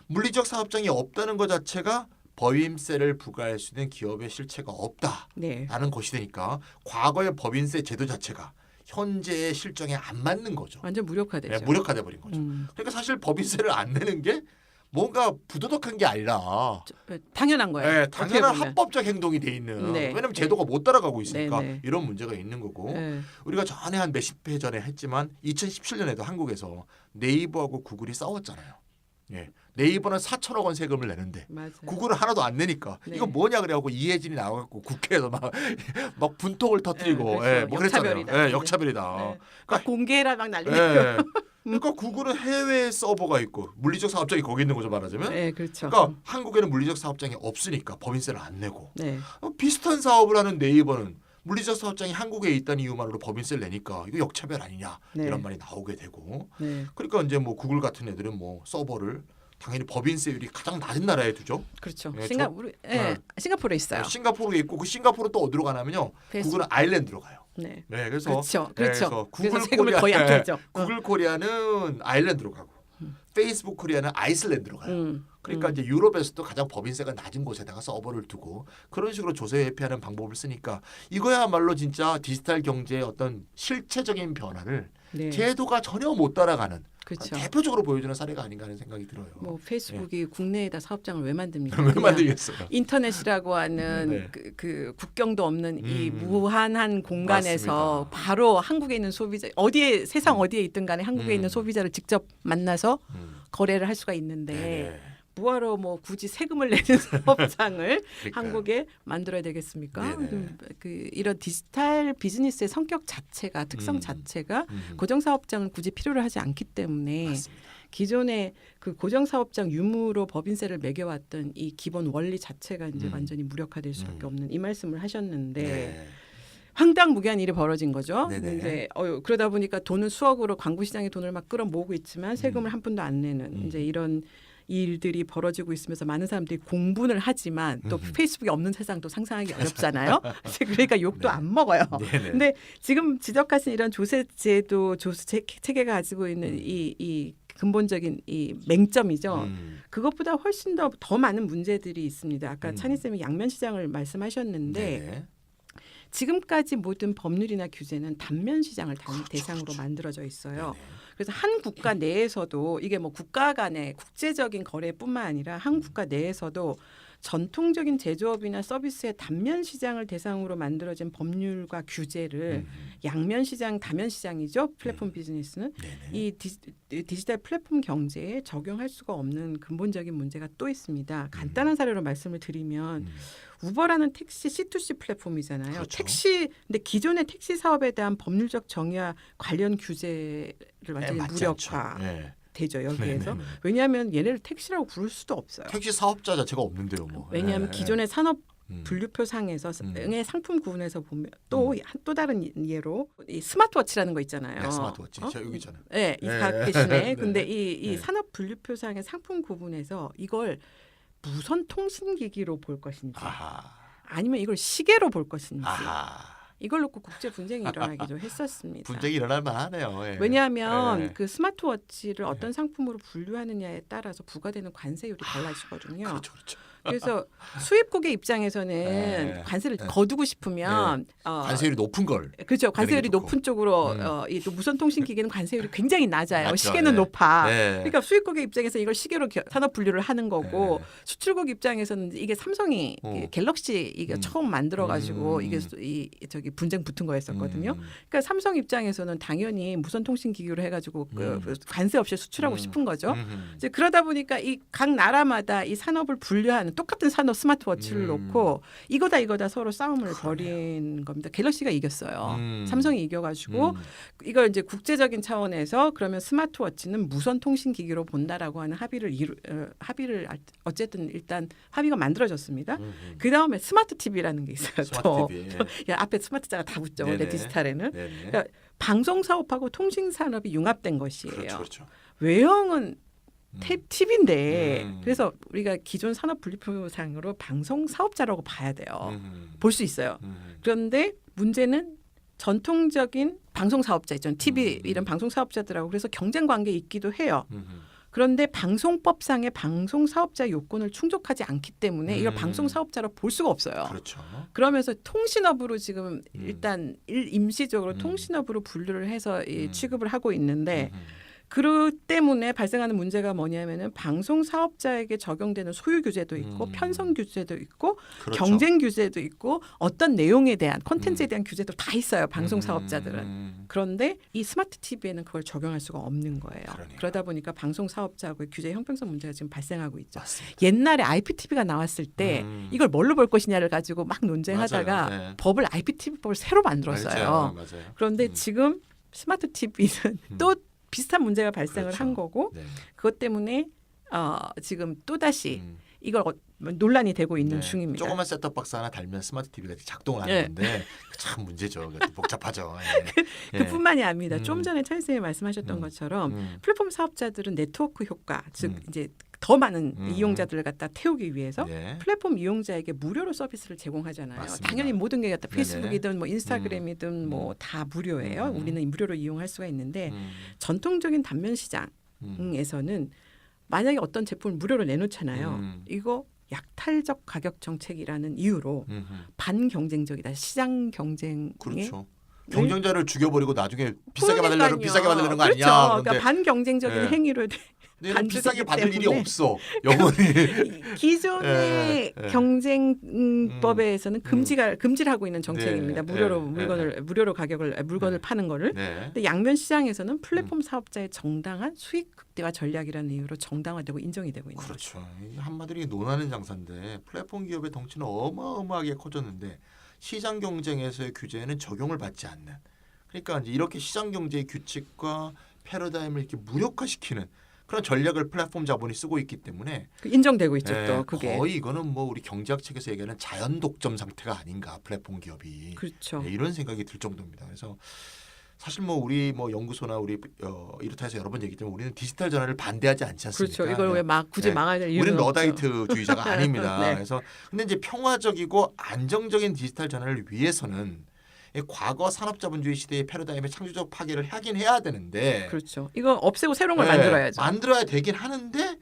물리적 사업장이 없다는 것 자체가 법인세를 부과할 수 있는 기업의 실체가 없다라는 네. 것이 되니까 과거의 법인세 제도 자체가 현재의 실정에 안 맞는 거죠. 완전 무력화되죠. 네, 무력화돼 버린 거죠. 그러니까 사실 법인세를 안 내는 게 뭔가 부도덕한 게 아니라 당연한 거예요. 네, 어떻게 당연한 보면. 합법적 행동이 돼 있는 네. 왜냐하면 제도가 못 따라가고 있으니까 네, 네. 이런 문제가 있는 거고 네. 우리가 전에 한 몇십 회 전에 했지만 2017년에도 한국에서 네이버하고 구글이 싸웠잖아요. 예. 네이버는 4천억 원 세금을 내는데 맞아요. 구글은 하나도 안 내니까 네. 이거 뭐냐 그래갖고 이혜진이 나와갖고 국회에서 막 분통을 터뜨리고 그렇죠. 뭐 그랬잖아요. 역차별이다. 예, 역차별이다. 네. 그러니까 공개라 막 난리. 예. 그러니까 구글은 해외 서버가 있고 물리적 사업장이 거기 있는 거죠 말하자면. 네, 그렇죠. 그러니까 한국에는 물리적 사업장이 없으니까 법인세를 안 내고 네, 비슷한 사업을 하는 네이버는 물리적 사업장이 한국에 있다는 이유만으로 법인세를 내니까 이거 역차별 아니냐 네. 이런 말이 나오게 되고 네, 그러니까 이제 뭐 구글 같은 애들은 뭐 서버를 당연히 법인세율이 가장 낮은 나라에 두죠. 그렇죠. 네, 싱가포르에 있어요. 싱가포르에 있고 그 싱가포르 또 어디로 가냐면요. 페이스북. 구글은 아일랜드로 가요. 네, 네, 그래서 그렇죠, 네, 그렇죠. 구글 그래서 세금을 거의 안 떼죠. 구글 코리아는 아일랜드로 가고 페이스북 코리아는 아이슬란드로 가요. 그러니까 이제 유럽에서도 가장 법인세가 낮은 곳에다가 서버를 두고 그런 식으로 조세 회피하는 방법을 쓰니까 이거야말로 진짜 디지털 경제의 어떤 실체적인 변화를 네, 제도가 전혀 못 따라가는 그렇죠. 대표적으로 보여주는 사례가 아닌가 하는 생각이 들어요. 뭐 페이스북이 국내에다 사업장을 왜 만듭니까? 왜 그냥 만들겠어요? 인터넷이라고 하는 네. 그 국경도 없는 이 무한한 맞습니다. 공간에서 바로 한국에 있는 소비자 세상 어디에 있든 간에 한국에 있는 소비자를 직접 만나서 거래를 할 수가 있는데 네. 뭐하러 뭐 굳이 세금을 내는 사업장을 그러니까요. 한국에 만들어야 되겠습니까? 네네. 이런 디지털 비즈니스의 성격 자체가 특성 자체가 고정 사업장을 굳이 필요로 하지 않기 때문에 맞습니다. 기존의 그 고정 사업장 유무로 법인세를 매겨왔던 이 기본 원리 자체가 이제 완전히 무력화될 수밖에 없는 이 말씀을 하셨는데 네. 황당무계한 일이 벌어진 거죠. 네네. 이제 그러다 보니까 돈은 수억으로 광고 시장에 돈을 막 끌어모으고 있지만 세금을 한 푼도 안 내는 이제 이런 일들이 벌어지고 있으면서 많은 사람들이 공분을 하지만 또 페이스북이 없는 세상도 상상하기 어렵잖아요. 그러니까 욕도 안 먹어요. 네네. 근데 지금 지적하신 이런 조세제도 조세 체계가 가지고 있는 이 근본적인 이 맹점이죠. 그것보다 훨씬 더 많은 문제들이 있습니다. 아까 찬희 쌤이 양면 시장을 말씀하셨는데 네네. 지금까지 모든 법률이나 규제는 단면 시장을 대상으로 그렇죠. 만들어져 있어요. 네네. 그래서 한 국가 내에서도 이게 뭐 국가 간의 국제적인 거래뿐만 아니라 한 국가 내에서도 전통적인 제조업이나 서비스의 단면 시장을 대상으로 만들어진 법률과 규제를 양면 시장, 다면 시장이죠. 플랫폼 비즈니스는 네네. 이 디지털 플랫폼 경제에 적용할 수가 없는 근본적인 문제가 또 있습니다. 간단한 사례로 말씀을 드리면 우버라는 택시 C2C 플랫폼이잖아요. 그렇죠. 근데 기존의 택시 사업에 대한 법률적 정의와 관련 규제를 완전히 맞지 않죠. 무력화 네. 되죠 여기에서. 네네네. 왜냐하면 얘네를 택시라고 부를 수도 없어요. 택시 사업자 자체가 없는데요, 뭐. 왜냐하면 네. 기존의 산업 분류표상에서 의 상품 구분에서 보면 또 다른 예로 이 스마트워치라는 거 있잖아요. 네, 스마트워치. 저 여기 있잖아요. 네, 이 네. 계시네. 네. 근데 이 네. 산업 분류표상의 상품 구분에서 이걸 무선 통신기기로 볼 것인지 아하. 아니면 이걸 시계로 볼 것인지 아하. 이걸 놓고 국제 분쟁이 일어나기도 했었습니다. 분쟁이 일어날 만하네요. 예. 왜냐하면 예. 그 스마트워치를 어떤 상품으로 분류하느냐에 따라서 부과되는 관세율이 달라지거든요. 그렇죠, 그렇죠. 그래서 수입국의 입장에서는 네. 관세를 거두고 싶으면 관세율이 높은 걸. 그렇죠. 관세율이 좋고. 높은 쪽으로 이 또 무선 통신기기는 관세율이 굉장히 낮아요. 낮죠. 시계는 네. 높아. 네. 그러니까 수입국의 입장에서 이걸 시계로 산업 분류를 하는 거고 네. 수출국 입장에서는 이게 삼성이 갤럭시 이게 처음 만들어 가지고 이게 저기 분쟁 붙은 거였었거든요. 그러니까 삼성 입장에서는 당연히 무선 통신기기로 해가지고 그 관세 없이 수출하고 싶은 거죠. 이제 그러다 보니까 이 각 나라마다 이 산업을 분류하는 똑같은 산업 스마트워치를 놓고 이거다 서로 싸움을 벌인 겁니다. 갤럭시가 이겼어요. 삼성이 이겨가지고 이걸 이제 국제적인 차원에서 그러면 스마트워치는 무선 통신기기로 본다라고 하는 합의를 어쨌든 일단 합의가 만들어졌습니다. 그 다음에 스마트 TV라는 게 있어요. 스마트 TV. 야, 앞에 스마트자가 다 붙죠. 원래 네네. 디지털에는. 네네. 그러니까 방송 사업하고 통신 산업이 융합된 것이에요. 그렇죠, 그렇죠. 외형은 TV인데 그래서 우리가 기존 산업 분류표상으로 방송 사업자라고 봐야 돼요. 볼 수 있어요. 그런데 문제는 전통적인 방송 사업자 있잖아요. TV 이런 방송 사업자들하고 그래서 경쟁 관계에 있기도 해요. 그런데 방송법상의 방송 사업자 요건을 충족하지 않기 때문에 이걸 방송 사업자로 볼 수가 없어요. 그렇죠. 그러면서 통신업으로 지금 일단 임시적으로 통신업으로 분류를 해서 취급을 하고 있는데 그 때문에 발생하는 문제가 뭐냐면은 방송 사업자에게 적용되는 소유 규제도 있고 편성 규제도 있고 그렇죠. 경쟁 규제도 있고 어떤 내용에 대한 콘텐츠에 대한 규제도 다 있어요. 방송 사업자들은. 그런데 이 스마트 TV에는 그걸 적용할 수가 없는 거예요. 그러네요. 그러다 보니까 방송 사업자하고의 규제 형평성 문제가 지금 발생하고 있죠. 맞습니다. 옛날에 IPTV가 나왔을 때 이걸 뭘로 볼 것이냐를 가지고 막 논쟁하다가 맞아요. 네. 법을 IPTV법을 새로 만들었어요. 맞아요. 그런데 지금 스마트 TV는 또 비슷한 문제가 발생을 그렇죠. 한 거고 네. 그것 때문에 지금 또 다시 이걸 논란이 되고 있는 네. 중입니다. 조그만 셋톱 박스 하나 달면 스마트 TV가 작동을 하는 네. 건데 참 문제죠. 복잡하죠. 예. 그뿐만이 아닙니다. 좀 전에 차이 선생님이 말씀하셨던 것처럼 플랫폼 사업자들은 네트워크 효과, 즉 이제 더 많은 이용자들을 갖다 태우기 위해서 네. 플랫폼 이용자에게 무료로 서비스를 제공하잖아요. 맞습니다. 당연히 모든 게 갖다 네네. 페이스북이든 뭐 인스타그램이든 뭐 다 무료예요. 우리는 무료로 이용할 수가 있는데 전통적인 단면 시장에서는 만약에 어떤 제품을 무료로 내놓잖아요. 이거 약탈적 가격 정책이라는 이유로 반경쟁적이다. 시장 경쟁에 그렇죠. 경쟁자를 죽여버리고 나중에 비싸게 받으려는 거 아니냐. 그렇죠. 그런데 그러니까 반경쟁적인 네. 행위로 얘는 비싸게 받을 일이 때문에 없어. 영원히. 기존의 경쟁법에서는 금지를 하고 있는 정책입니다. 무료로 물건을 파는 거를. 네. 근데 양면 시장에서는 플랫폼 사업자의 정당한 수익 극대화 전략이라는 이유로 정당화되고 인정이 되고 있는 거죠. 그렇죠. 이게 한마디로 논하는 장사인데 플랫폼 기업의 덩치는 어마어마하게 커졌는데 시장 경쟁에서의 규제는 적용을 받지 않는. 그러니까 이제 이렇게 시장 경제의 규칙과 패러다임을 이렇게 무력화시키는 그런 전략을 플랫폼 자본이 쓰고 있기 때문에 인정되고 있죠. 또 그게 거의 이거는 뭐 우리 경제학 책에서 얘기하는 자연 독점 상태가 아닌가 플랫폼 기업이 그렇죠. 이런 생각이 들 정도입니다. 그래서 사실 뭐 우리 뭐 연구소나 우리 이렇다 해서 여러 번 얘기했지만 우리는 디지털 전환을 반대하지 않지 않습니까? 그렇죠. 이걸 왜 막 굳이 망해야 될 이유는 우리는 없죠. 러다이트주의자가 아닙니다. 네. 그래서 근데 이제 평화적이고 안정적인 디지털 전환을 위해서는 이 과거 산업자본주의 시대의 패러다임의 창조적 파괴를 하긴 해야 되는데 그렇죠. 이거 없애고 새로운 걸 만들어야죠. 만들어야 되긴 하는데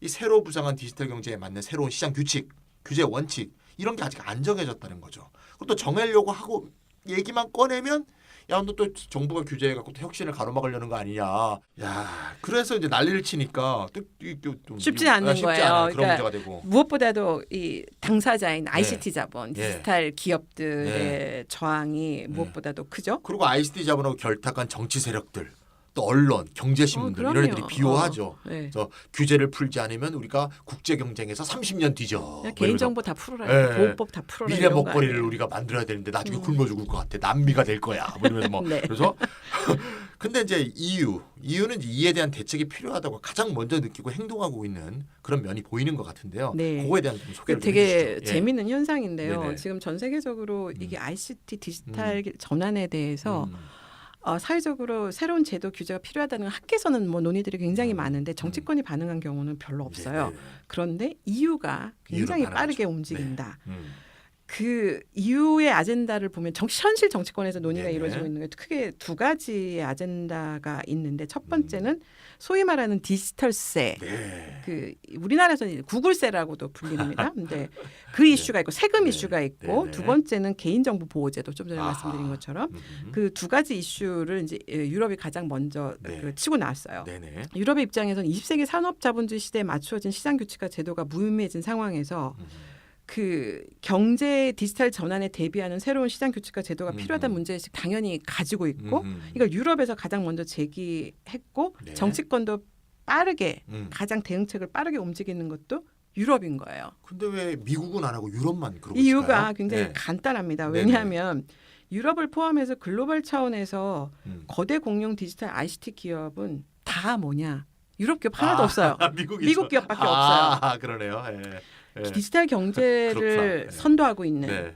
이 새로 부상한 디지털 경제에 맞는 새로운 시장 규칙, 규제 원칙 이런 게 아직 안 정해졌다는 거죠. 그것도 정하려고 하고 얘기만 꺼내면 야, 너 또 정부가 규제해갖고 또 혁신을 가로막으려는 거 아니냐. 야, 그래서 이제 난리를 치니까 또 쉽지 않은 쉽지 거예요. 않아요. 그런 그러니까 문제가 되고. 무엇보다도 이 당사자인 ICT 자본, 디지털 기업들의 저항이 무엇보다도 크죠. 그리고 ICT 자본하고 결탁한 정치 세력들, 또 언론, 경제신문들 이런 애들이 비호하죠. 그래서 규제를 풀지 않으면 우리가 국제 경쟁에서 30년 뒤져. 개인정보 다 풀어라. 보호법 다 풀어라. 미래 먹거리를 우리가 만들어야 되는데 나중에 굶어 죽을 것 같아. 난미가 될 거야. 뭐 이러면서 뭐 네. 그래서 근데 이제 EU는 이에 대한 대책이 필요하다고 가장 먼저 느끼고 행동하고 있는 그런 면이 보이는 것 같은데요. 네. 그거에 대한 좀 소개를 좀 되게 해주시죠. 재미있는 현상인데요. 네네. 지금 전 세계적으로 이게 ICT 디지털 전환에 대해서 사회적으로 새로운 제도 규제가 필요하다는 학계에서는 뭐 논의들이 굉장히 많은데 정치권이 반응한 경우는 별로 없어요. 네네. 그런데 EU가 굉장히 EU로 빠르게 반응하죠. 움직인다. 네. 그 EU의 아젠다를 보면 현실 정치권에서 논의가 네네. 이루어지고 있는 게 크게 두 가지의 아젠다가 있는데 첫 번째는 소위 말하는 디지털세. 네. 그 우리나라에서는 구글세라고도 불립니다. 근데 그 이슈가 있고 세금 네. 이슈가 있고 네네. 두 번째는 개인정보 보호제도 좀 전에 아하. 말씀드린 것처럼 그 두 가지 이슈를 이제 유럽이 가장 먼저 네. 치고 나왔어요. 네네. 유럽의 입장에서는 20세기 산업자본주의 시대에 맞추어진 시장 규칙과 제도가 무의미해진 상황에서 그 경제 디지털 전환에 대비하는 새로운 시장 규칙과 제도가 필요하다는 문제의식 당연히 가지고 있고 이걸 유럽에서 가장 먼저 제기했고 네. 정치권도 빠르게 가장 대응책을 빠르게 움직이는 것도 유럽인 거예요. 근데 왜 미국은 안 하고 유럽만 그러고 이유가 있을까요? 굉장히 네. 간단합니다. 네네. 왜냐하면 유럽을 포함해서 글로벌 차원에서 거대 공룡 디지털 ICT 기업은 다 뭐냐? 유럽 기업 하나도 없어요. 미국 기업밖에 없어요. 그러네요. 예. 예. 디지털 경제를 그렇구나. 네. 선도하고 있는 네.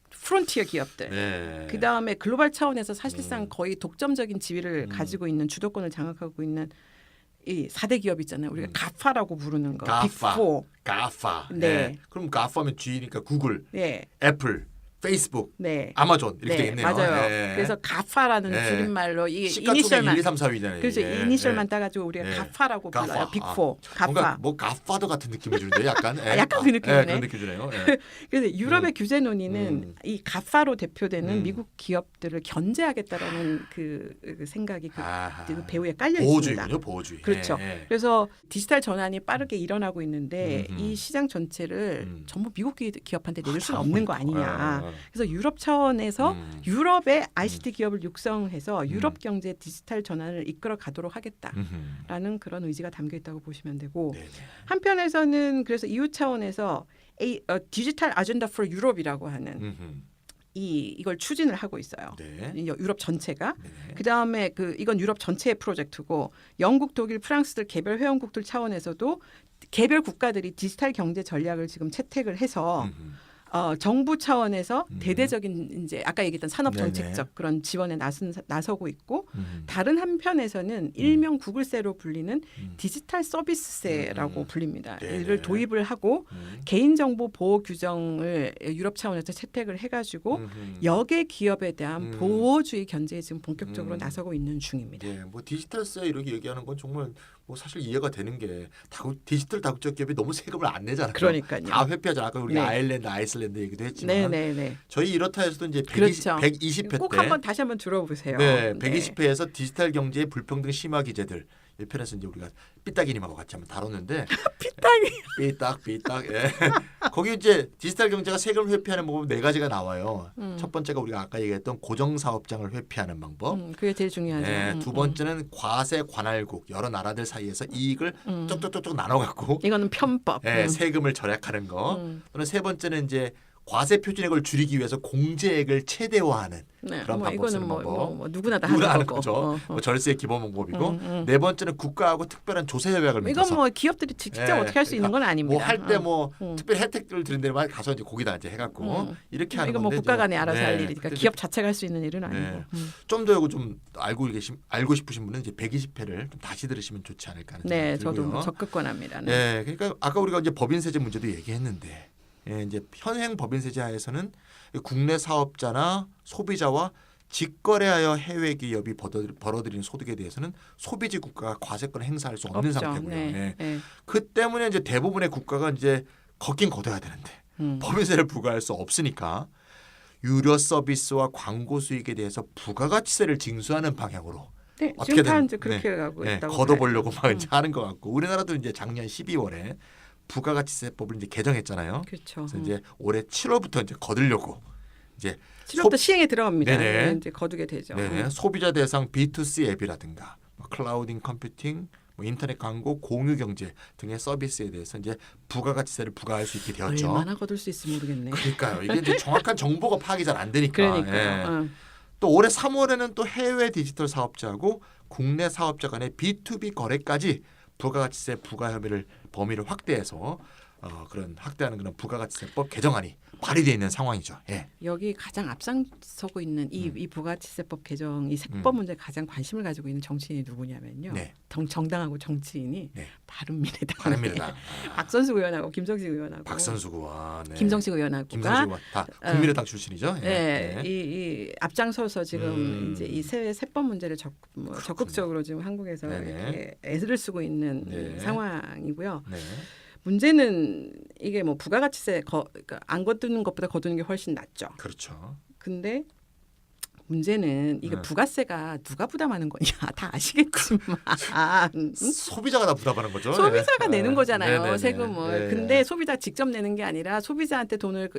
프론티어 기업들. 네. 그 다음에 글로벌 차원에서 사실상 거의 독점적인 지위를 가지고 있는 주도권을 장악하고 있는 이 4대 기업 있잖아요. 우리가 가파라고 부르는 거. 가파. 빅4. 가파. 네. 예. 그럼 가파면 G니까 구글, 네. 애플, 페이스북, 네. 아마존 이렇게 돼 있네요. 맞아요. 예. 그래서 가파라는 네. 줄임말로 이게 시가 총액 1, 2, 3, 4위잖아요. 그래서 이니셜만 따가지고 우리가 가파라고 불러요. 빅4. 가파. 뭔가 뭐 가파더 같은 느낌을 주는데 약간. 예. 약간 그 느낌이네. 예, 그런 느낌 주네요. 예. 그래서 유럽의 규제 논의는 이 가파로 대표되는 미국 기업들을 견제하겠다라는 그 생각이 그 배후에 깔려 있습니다. 보호주의군요, 보호주의. 그렇죠. 예, 예. 그래서 디지털 전환이 빠르게 일어나고 있는데 이 시장 전체를 전부 미국 기업한테 내줄 수는 없는 거 아니냐. 그래서 유럽 차원에서 유럽의 ICT 기업을 육성해서 유럽 경제 디지털 전환을 이끌어 가도록 하겠다라는 그런 의지가 담겨 있다고 보시면 되고 네네. 한편에서는 그래서 EU 차원에서 디지털 아젠다 for 유럽이라고 하는 이걸 추진을 하고 있어요. 네. 유럽 전체가. 네. 그다음에 이건 유럽 전체의 프로젝트고 영국, 독일, 프랑스들 개별 회원국들 차원에서도 개별 국가들이 디지털 경제 전략을 지금 채택을 해서 정부 차원에서 대대적인 이제 아까 얘기했던 산업 정책적 네네. 그런 지원에 나서고 있고 다른 한편에서는 일명 구글세로 불리는 디지털 서비스세라고 불립니다. 네네. 이를 도입을 하고 개인정보 보호 규정을 유럽 차원에서 채택을 해가지고 역의 기업에 대한 보호주의 견제에 지금 본격적으로 나서고 있는 중입니다. 예, 뭐 디지털세 이렇게 얘기하는 건 정말 뭐 사실 이해가 되는 게 디지털 다국적 기업이 너무 세금을 안 내잖아요. 그러니까요. 다 회피하잖아요. 아까 우리 네. 아일랜드, 아이슬란드 얘기도 했지만 네네네. 저희 이렇다 해서도 이제 그렇죠. 120회 꼭 때 한번 다시 한번 들어보세요. 네, 120회에서 디지털 경제의 불평등 심화 기제들 1편에서 이제 우리가 삐딱이님하고 같이 한번 다뤘는데 삐딱 예. 거기 이제 디지털 경제가 세금을 회피하는 방법 네 가지가 나와요. 첫 번째가 우리가 아까 얘기했던 고정 사업장을 회피하는 방법. 그게 제일 중요하죠. 네, 두 번째는 과세 관할국 여러 나라들 사이에서 이익을 쪽쪽쪽쪽 나눠 갖고 이거는 편법. 세금을 절약하는 거. 또는 세 번째는 이제 과세 표준액을 줄이기 위해서 공제액을 최대화하는 네, 그런 방법 쓰는 이거는 방법. 뭐 누구나 다 누구나 하는 거고. 거죠. 뭐 절세 기본 방법이고 네 번째는 국가하고 특별한 조세 협약을 이건 맺어서 뭐 기업들이 직접 어떻게 할 수 있는 건 아닙니다. 뭐 할 때 뭐 특별 혜택들을 드린 데만 가서 이제 거기다 이제 해갖고 이렇게 하는 이거 뭐 건데 국가 간에 이제, 알아서 네, 할 일이니까 근데 기업 자체가 할 수 있는 일은 아니고. 네. 좀 더 이거 좀 알고 싶으신 분은 이제 120회를 좀 다시 들으시면 좋지 않을까 하는 네, 생각이 저도 들고요. 적극 권합니다. 네. 네, 그러니까 아까 우리가 이제 법인세제 문제도 얘기했는데 이제 현행 법인세제 하에서는 국내 사업자나 소비자와 직거래하여 해외 기업이 벌어들이는 소득에 대해서는 소비지 국가가 과세권을 행사할 수 없는 없죠. 상태고요. 네, 네. 네. 그 때문에 이제 대부분의 국가가 이제 걷긴 걷어야 되는데 법인세를 부과할 수 없으니까 유료 서비스와 광고 수익에 대해서 부가가치세를 징수하는 방향으로 네, 어떻게든 지금 다 이제 그렇게 가고 있다고. 걷어보려고 막 이제 하는 것 같고 우리나라도 이제 작년 12월에 부가가치세법을 이제 개정했잖아요. 그렇죠. 그래서 이제 올해 7월부터 이제 거두려고 이제 7월부터 시행에 들어갑니다. 네네. 네, 이제 거두게 되죠. 네, 소비자 대상 B2C 앱이라든가 뭐 클라우딩 컴퓨팅, 뭐 인터넷 광고, 공유 경제 등의 서비스에 대해서 이제 부가가치세를 부과할 수 있게 되었죠. 얼마나 거둘 수 있을지 모르겠네. 그러니까요. 이게 이제 정확한 정보가 파악이 잘 안 되니까. 그러니까요. 예. 또 올해 3월에는 또 해외 디지털 사업자하고 국내 사업자 간의 B2B 거래까지 부가가치세 부과 혐의를 범위를 확대해서 그런 확대하는 그런 부가가치세법 개정안이 발의되어 있는 상황이죠. 예. 여기 가장 앞장서고 있는 이 부가가치세법 개정 이 세법 문제에 가장 관심을 가지고 있는 정치인이 누구냐면요. 네. 정당하고 정치인이 네. 바른미래당. 바른미래당. 박선수 의원하고 김정식 의원하고 박선수 의원, 네. 김정식 의원하고 김정식 의원 다 국민의당 출신이죠. 예. 네, 네. 이 앞장서서 지금 이제 이 세법 문제를 적극적으로 지금 한국에서 네네. 이렇게 애를 쓰고 있는 네. 상황이고요. 네. 문제는 이게 뭐 부가가치세 그러니까 안 거두는 것보다 거두는 게 훨씬 낫죠. 그렇죠. 근데 문제는 이게 네. 부가세가 누가 부담하는 거냐 다 아시겠지만 소비자가 다 부담하는 거죠. 소비자가 예. 내는 거잖아요. 네네네. 세금을. 네. 근데 소비자 직접 내는 게 아니라 소비자한테 돈을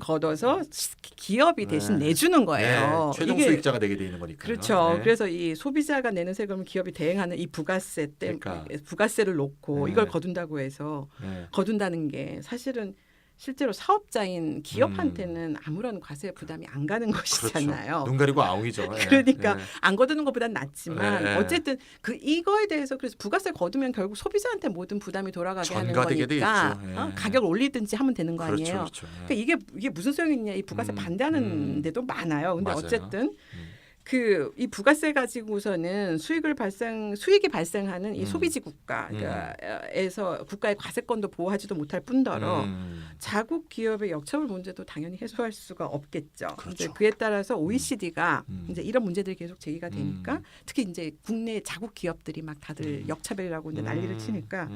걷어서 기업이 대신 네. 내주는 거예요. 네. 최종 이게 수익자가 되게 돼 있는 거니까. 그렇죠. 네. 그래서 이 소비자가 내는 세금을 기업이 대행하는 이 부가세 때문에 그러니까. 부가세를 놓고 네. 이걸 거둔다고 해서 네. 거둔다는 게 사실은 실제로 사업자인 기업한테는 아무런 과세 부담이 안 가는 것이잖아요. 그렇죠. 눈 가리고 아웅이죠. 예. 그러니까 예. 안 거두는 것보단 낫지만 네. 어쨌든 이거에 대해서 그래서 부가세 거두면 결국 소비자한테 모든 부담이 돌아가게 하는 전가되게 거니까 되겠죠. 예. 가격 올리든지 하면 되는 거 그렇죠, 아니에요. 그렇죠. 예. 그러니까 이게 무슨 소용이 있냐? 이 부가세 반대하는 데도 많아요. 근데 맞아요. 어쨌든 이 부가세 가지고서는 수익이 발생하는 이 소비지 국가에서 국가의 과세권도 보호하지도 못할 뿐더러 자국 기업의 역처벌 문제도 당연히 해소할 수가 없겠죠. 그렇죠. 이제 그에 따라서 OECD가 이제 이런 문제들이 계속 제기가 되니까 특히 이제 국내 자국 기업들이 막 다들 역차별이라고 이제 난리를 치니까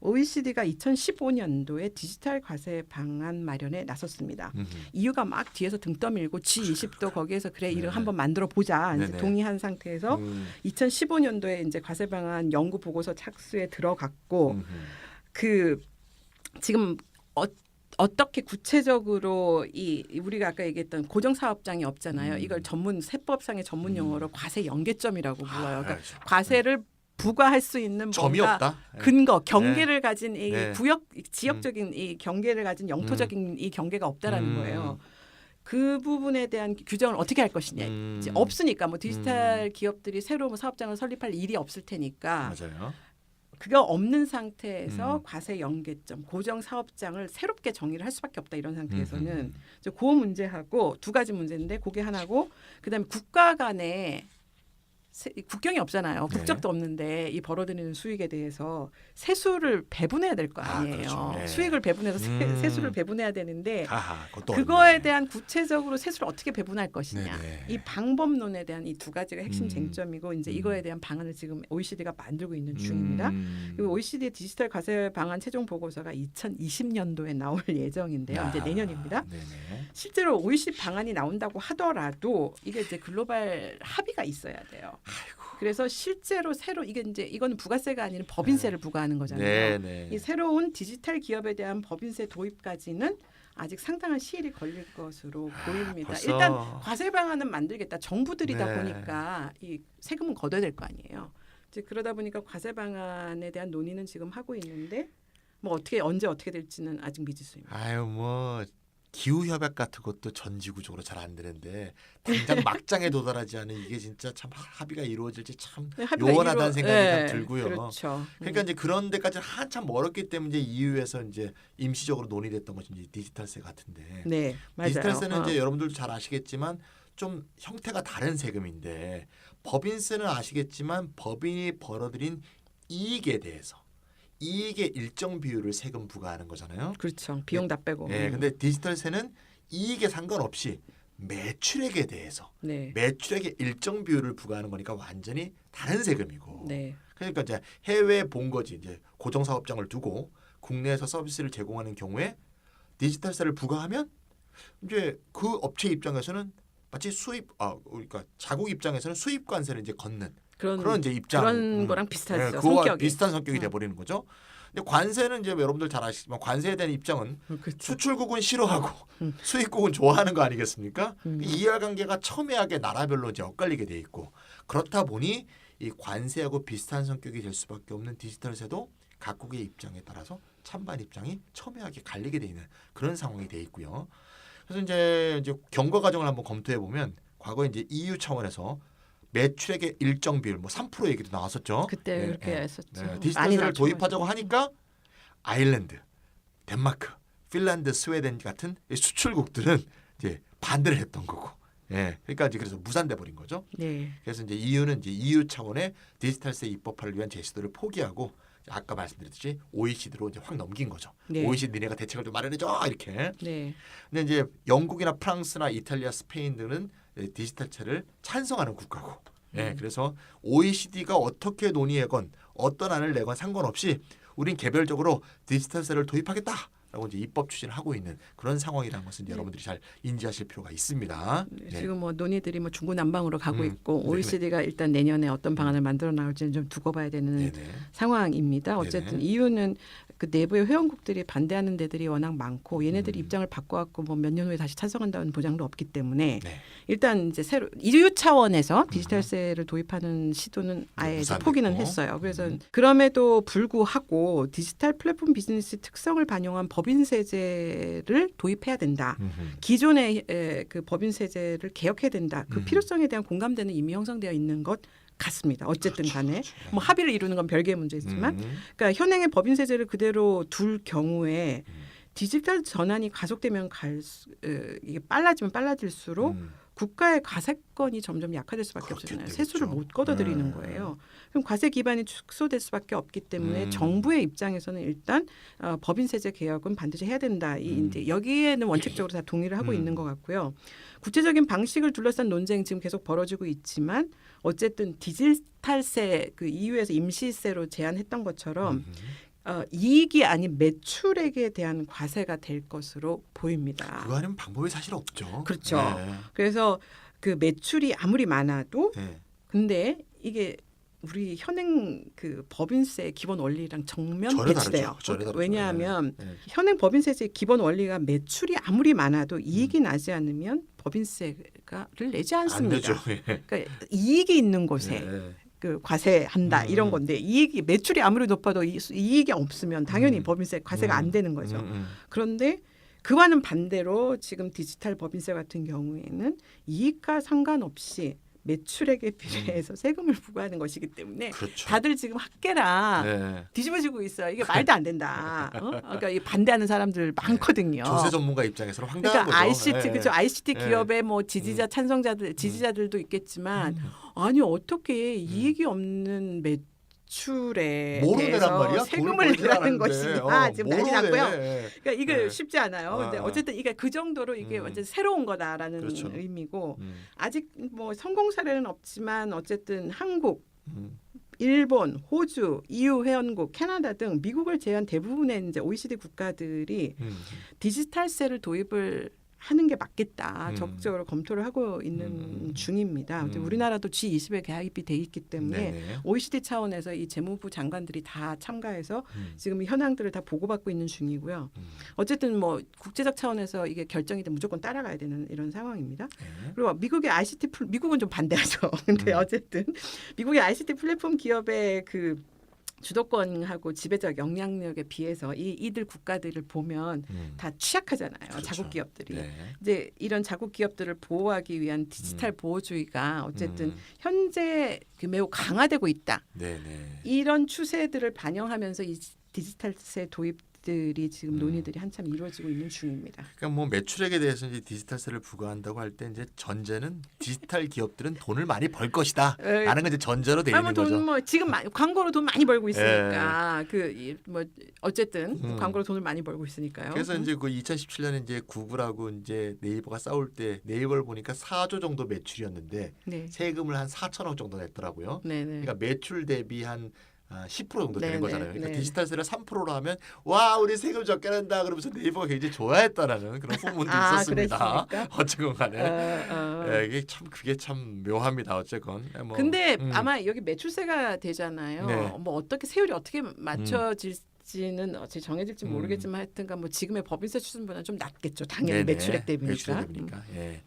OECD가 2015년도에 디지털 과세 방안 마련에 나섰습니다. 이유가 막 뒤에서 등 떠밀고 G20도 거기에서 그래 이거 한번 만들어 보자. 이제 네네. 동의한 상태에서 2015년도에 이제 과세 방안 연구 보고서 착수에 들어갔고 지금 어떻게 구체적으로 우리가 아까 얘기했던 고정 사업장이 없잖아요. 이걸 세법상의 전문 용어로 과세 연계점이라고 불러요. 그러니까 알죠. 과세를 부과할 수 있는 점이 뭔가 없다. 예. 근거, 경계를 가진 이 네. 지역적인 이 경계를 가진 영토적인 이 경계가 없다라는 거예요. 그 부분에 대한 규정을 어떻게 할 것이냐. 이제 없으니까 뭐 디지털 기업들이 새로 뭐 사업장을 설립할 일이 없을 테니까 맞아요. 그거 없는 상태에서 과세 연계점, 고정 사업장을 새롭게 정의를 할 수밖에 없다 이런 상태에서는 이제 그 문제하고 두 가지 문제인데 그게 하나고 그다음에 국가 간에 국경이 없잖아요. 네. 국적도 없는데 이 벌어들이는 수익에 대해서 세수를 배분해야 될 거 아니에요. 그렇죠. 네. 수익을 배분해서 세수를 배분해야 되는데 그것도 그거에 어렵네. 대한 구체적으로 세수를 어떻게 배분할 것이냐. 네네. 이 방법론에 대한 이 두 가지가 핵심 쟁점이고 이제 음. 이거에 대한 방안을 지금 OECD가 만들고 있는 중입니다. 음. 그리고 OECD 디지털 과세 방안 최종 보고서가 2020년도에 나올 예정인데요. 이제 내년입니다. 네네. 실제로 OECD 방안이 나온다고 하더라도 이게 이제 글로벌 합의가 있어야 돼요. 그래서 실제로 새로 이게 이제 이건 부가세가 아니라 법인세를 부과하는 거잖아요. 네네. 이 새로운 디지털 기업에 대한 법인세 도입까지는 아직 상당한 시일이 걸릴 것으로 보입니다. 벌써. 일단 과세 방안은 만들겠다. 정부들이다 네. 보니까 이 세금은 걷어야 될 거 아니에요. 이제 그러다 보니까 과세 방안에 대한 논의는 지금 하고 있는데 뭐 어떻게 언제 어떻게 될지는 아직 미지수입니다. 아유 뭐 기후 협약 같은 것도 전지구적으로 잘 안 되는데 당장 막장에 도달하지 않은 이게 진짜 참 합의가 이루어질지 참 네, 합의가 요원하다는 생각이 네, 참 들고요. 그렇죠. 그러니까 이제 그런 데까지 한참 멀었기 때문에 이제 EU에서 이제 임시적으로 논의됐던 것이 이제 디지털세 같은데 네, 맞아요. 디지털세는 이제 여러분들도 잘 아시겠지만 좀 형태가 다른 세금인데 법인세는 아시겠지만 법인이 벌어들인 이익에 대해서 이익의 일정 비율을 세금 부과하는 거잖아요. 그렇죠. 비용 다 빼고. 네, 근데 디지털세는 이익에 상관없이 매출액에 대해서 네. 매출액의 일정 비율을 부과하는 거니까 완전히 다른 세금이고. 네. 그러니까 이제 해외 본거지 이제 고정 사업장을 두고 국내에서 서비스를 제공하는 경우에 디지털세를 부과하면 이제 그 업체 입장에서는 마치 그러니까 자국 입장에서는 수입 관세를 이제 걷는 그런 이제 입장 그런 거랑 비슷하죠. 네, 그거와 성격이. 비슷한 성격이 돼 버리는 거죠. 근데 관세는 이제 여러분들 잘 아시지만 관세에 대한 입장은 그렇죠. 수출국은 싫어하고 수입국은 좋아하는 거 아니겠습니까? 음. 이해관계가 첨예하게 나라별로 이제 엇갈리게 돼 있고 그렇다 보니 이 관세하고 비슷한 성격이 될 수밖에 없는 디지털세도 각국의 입장에 따라서 찬반 입장이 첨예하게 갈리게 돼 있는 그런 상황이 돼 있고요. 그래서 이제 경과 과정을 한번 검토해 보면 과거에 이제 EU 차원에서 매출액의 일정 비율 뭐 3% 얘기도 나왔었죠. 그때 그렇게 했었죠. 많이 디지털세를 낮춰가지고. 도입하자고 하니까 아일랜드, 덴마크, 핀란드, 스웨덴 같은 이 수출국들은 이제 반대를 했던 거고. 예. 그러니까 이제 그래서 무산돼 버린 거죠. 네. 그래서 이제 EU는 이제 EU 차원의 디지털세 입법화를 위한 제시도를 포기하고 아까 말씀드렸듯이 OECD로 이제 확 넘긴 거죠. 네. OECD 니네가 대책을 좀 마련해줘 이렇게. 네. 근데 이제 영국이나 프랑스나 이탈리아, 스페인 등은 디지털세를 찬성하는 국가고. 예, 그래서 OECD가 어떻게 논의하건 어떤 안을 내건 상관없이 우린 개별적으로 디지털세를 도입하겠다라고 이제 입법 추진을 하고 있는 그런 상황이라는 것은 이제 여러분들이 잘 인지하실 필요가 있습니다. 네, 네. 지금 뭐 논의들이 뭐 중구난방으로 가고 있고 네. OECD가 일단 내년에 어떤 방안을 만들어 나올지는 좀 두고 봐야 되는 네네. 상황입니다. 어쨌든 네네. EU는 그 내부의 회원국들이 반대하는 데들이 워낙 많고 얘네들이 음. 입장을 바꿔갖고 뭐 몇 년 후에 다시 찬성한다는 보장도 없기 때문에 네. 일단 이제 새로 EU 차원에서 디지털세를 도입하는 시도는 아예 이제 무산됐고. 포기는 했어요. 그래서 그럼에도 불구하고 디지털 플랫폼 비즈니스 특성을 반영한 법인세제를 도입해야 된다. 기존의 그 법인세제를 개혁해야 된다. 그 필요성에 대한 공감대는 이미 형성되어 있는 것 같습니다. 어쨌든 간에 뭐 합의를 이루는 건 별개의 문제지만 그러니까 현행의 법인세제를 그대로 둘 경우에 디지털 전환이 가속되면 이게 빨라지면 빨라질수록 국가의 과세권이 점점 약화될 수밖에 그렇게 없잖아요. 되겠죠. 세수를 못 걷어들이는 거예요. 그럼 과세 기반이 축소될 수밖에 없기 때문에 정부의 입장에서는 일단 법인세제 개혁은 반드시 해야 된다. 이제 여기에는 원칙적으로 다 동의를 하고 있는 것 같고요. 구체적인 방식을 둘러싼 논쟁 지금 계속 벌어지고 있지만 어쨌든 디지털세 그 EU에서 임시세로 제한했던 것처럼 이익이 아닌 매출액에 대한 과세가 될 것으로 보입니다. 그거 아니면 방법이 사실 없죠. 그렇죠. 네. 그래서 그 매출이 아무리 많아도 네. 근데 이게 우리 현행 그 법인세 기본 원리랑 정면 전혀 배치돼요. 다르죠. 전혀 다르죠. 왜냐하면 네. 현행 법인세제의 기본 원리가 매출이 아무리 많아도 이익이 나지 않으면 법인세를 내지 안 않습니다. 되죠. 그러니까 이익이 있는 곳에 네. 그 과세한다 이런 건데 이익이 매출이 아무리 높아도 이익이 없으면 당연히 법인세 과세가 안 되는 거죠. 그런데 그와는 반대로 지금 디지털 법인세 같은 경우에는 이익과 상관없이 매출액에 비례해서 세금을 부과하는 것이기 때문에 그렇죠. 다들 지금 학계라 네. 뒤집어지고 있어요. 이게 말도 안 된다. 그러니까 이 반대하는 사람들 많거든요. 조세 전문가 입장에서는 황당한 그러니까 거죠. ICT 그죠? ICT 네. 기업의 뭐 지지자 찬성자들 지지자들도 있겠지만 아니 어떻게 이익이 없는 매출에 뭐로 내란 대해서 말이야? 세금을 내라는 것이냐 지금 난리 났고요. 네. 그러니까 이게 네. 쉽지 않아요. 근데 어쨌든 이게 그 정도로 이게 완전 새로운 거다라는 그렇죠. 의미고 아직 뭐 성공 사례는 없지만 어쨌든 한국, 일본, 호주, EU 회원국, 캐나다 등 미국을 제외한 대부분의 이제 OECD 국가들이 디지털세를 도입을 하는 게 맞겠다. 적극적으로 검토를 하고 있는 중입니다. 근데 우리나라도 G20에 가입이 돼 있기 때문에 네네. OECD 차원에서 이 재무부 장관들이 다 참가해서 지금 현황들을 다 보고받고 있는 중이고요. 어쨌든 뭐 국제적 차원에서 이게 결정이 되면 무조건 따라가야 되는 이런 상황입니다. 네. 그리고 미국의 미국은 좀 반대하죠. 근데 어쨌든 미국의 ICT 플랫폼 기업의 그 주도권하고 지배적 영향력에 비해서 이들 국가들을 보면 다 취약하잖아요. 그렇죠. 자국 기업들이. 네. 이제 이런 자국 기업들을 보호하기 위한 디지털 보호주의가 어쨌든 현재 매우 강화되고 있다. 네네. 이런 추세들을 반영하면서 이 디지털세 도입들이 지금 논의들이 한참 이루어지고 있는 중입니다. 그러니까 뭐 매출액에 대해서 이제 디지털세를 부과한다고 할 때 이제 전제는 디지털 기업들은 돈을 많이 벌 것이다라는 게 이제 전제로 돼 있는 거죠. 뭐 지금 광고로 돈 많이 벌고 있으니까 뭐 어쨌든 광고로 돈을 많이 벌고 있으니까요. 그래서 이제 그 2017년에 이제 구글하고 이제 네이버가 싸울 때 네이버를 보니까 4조 정도 매출이었는데 네. 세금을 한 4천억 정도 냈더라고요. 네네. 그러니까 매출 대비 한 10% 정도 되는 네네, 거잖아요. 그러니까 네. 디지털세를 3%로 하면 와 우리 세금 적게 낸다 그러면서 네이버가 굉장히 좋아했다라는 그런 소문도 있었습니다. 그랬습니까? 어쨌건 간에 그게 참 묘합니다. 어쨌건 뭐, 근데 아마 여기 매출세가 되잖아요. 네. 뭐 어떻게 세율이 어떻게 맞춰질지는 어찌 정해질지 모르겠지만 하여튼간 뭐 지금의 법인세 수준보다는 좀 낮겠죠. 당연히 네네. 매출액 대비니까. 매출액 대비니까. 예.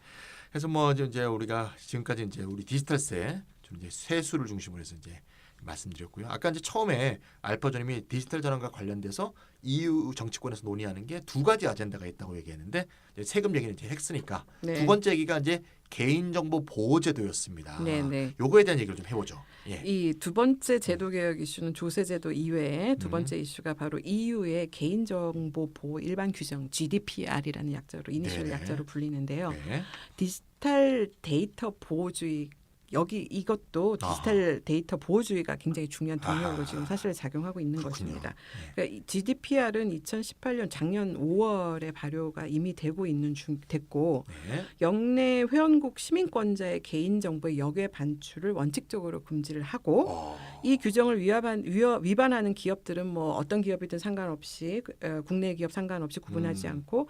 그래서 뭐 이제 우리가 지금까지 이제 우리 디지털세 좀 이제 세수를 중심으로 해서 이제 말씀드렸고요. 아까 이제 처음에 알파조님이 디지털 전환과 관련돼서 EU 정치권에서 논의하는 게 두 가지 아젠다가 있다고 얘기했는데 이제 세금 얘기는 이제 핵스니까 네. 두 번째 얘기가 이제 개인정보 보호제도였습니다. 네네. 요거에 대한 얘기를 좀 해보죠. 예. 이 두 번째 제도 개혁 이슈는 조세제도 이외에 두 번째 이슈가 바로 EU의 개인정보 보호 일반 규정 GDPR이라는 약자로 이니셜 네네. 약자로 불리는데요. 네. 디지털 데이터 보호주의 이것도 디지털 데이터 보호주의가 굉장히 중요한 동력으로 지금 사실 작용하고 있는 그렇군요. 것입니다. 그러니까 이 GDPR은 2018년 작년 5월에 발효가 이미 되고 됐고 네. 영내 회원국 시민권자의 개인 정보의 역외 반출을 원칙적으로 금지를 하고 이 규정을 위반하는 기업들은 뭐 어떤 기업이든 상관없이 국내 기업 상관없이 구분하지 않고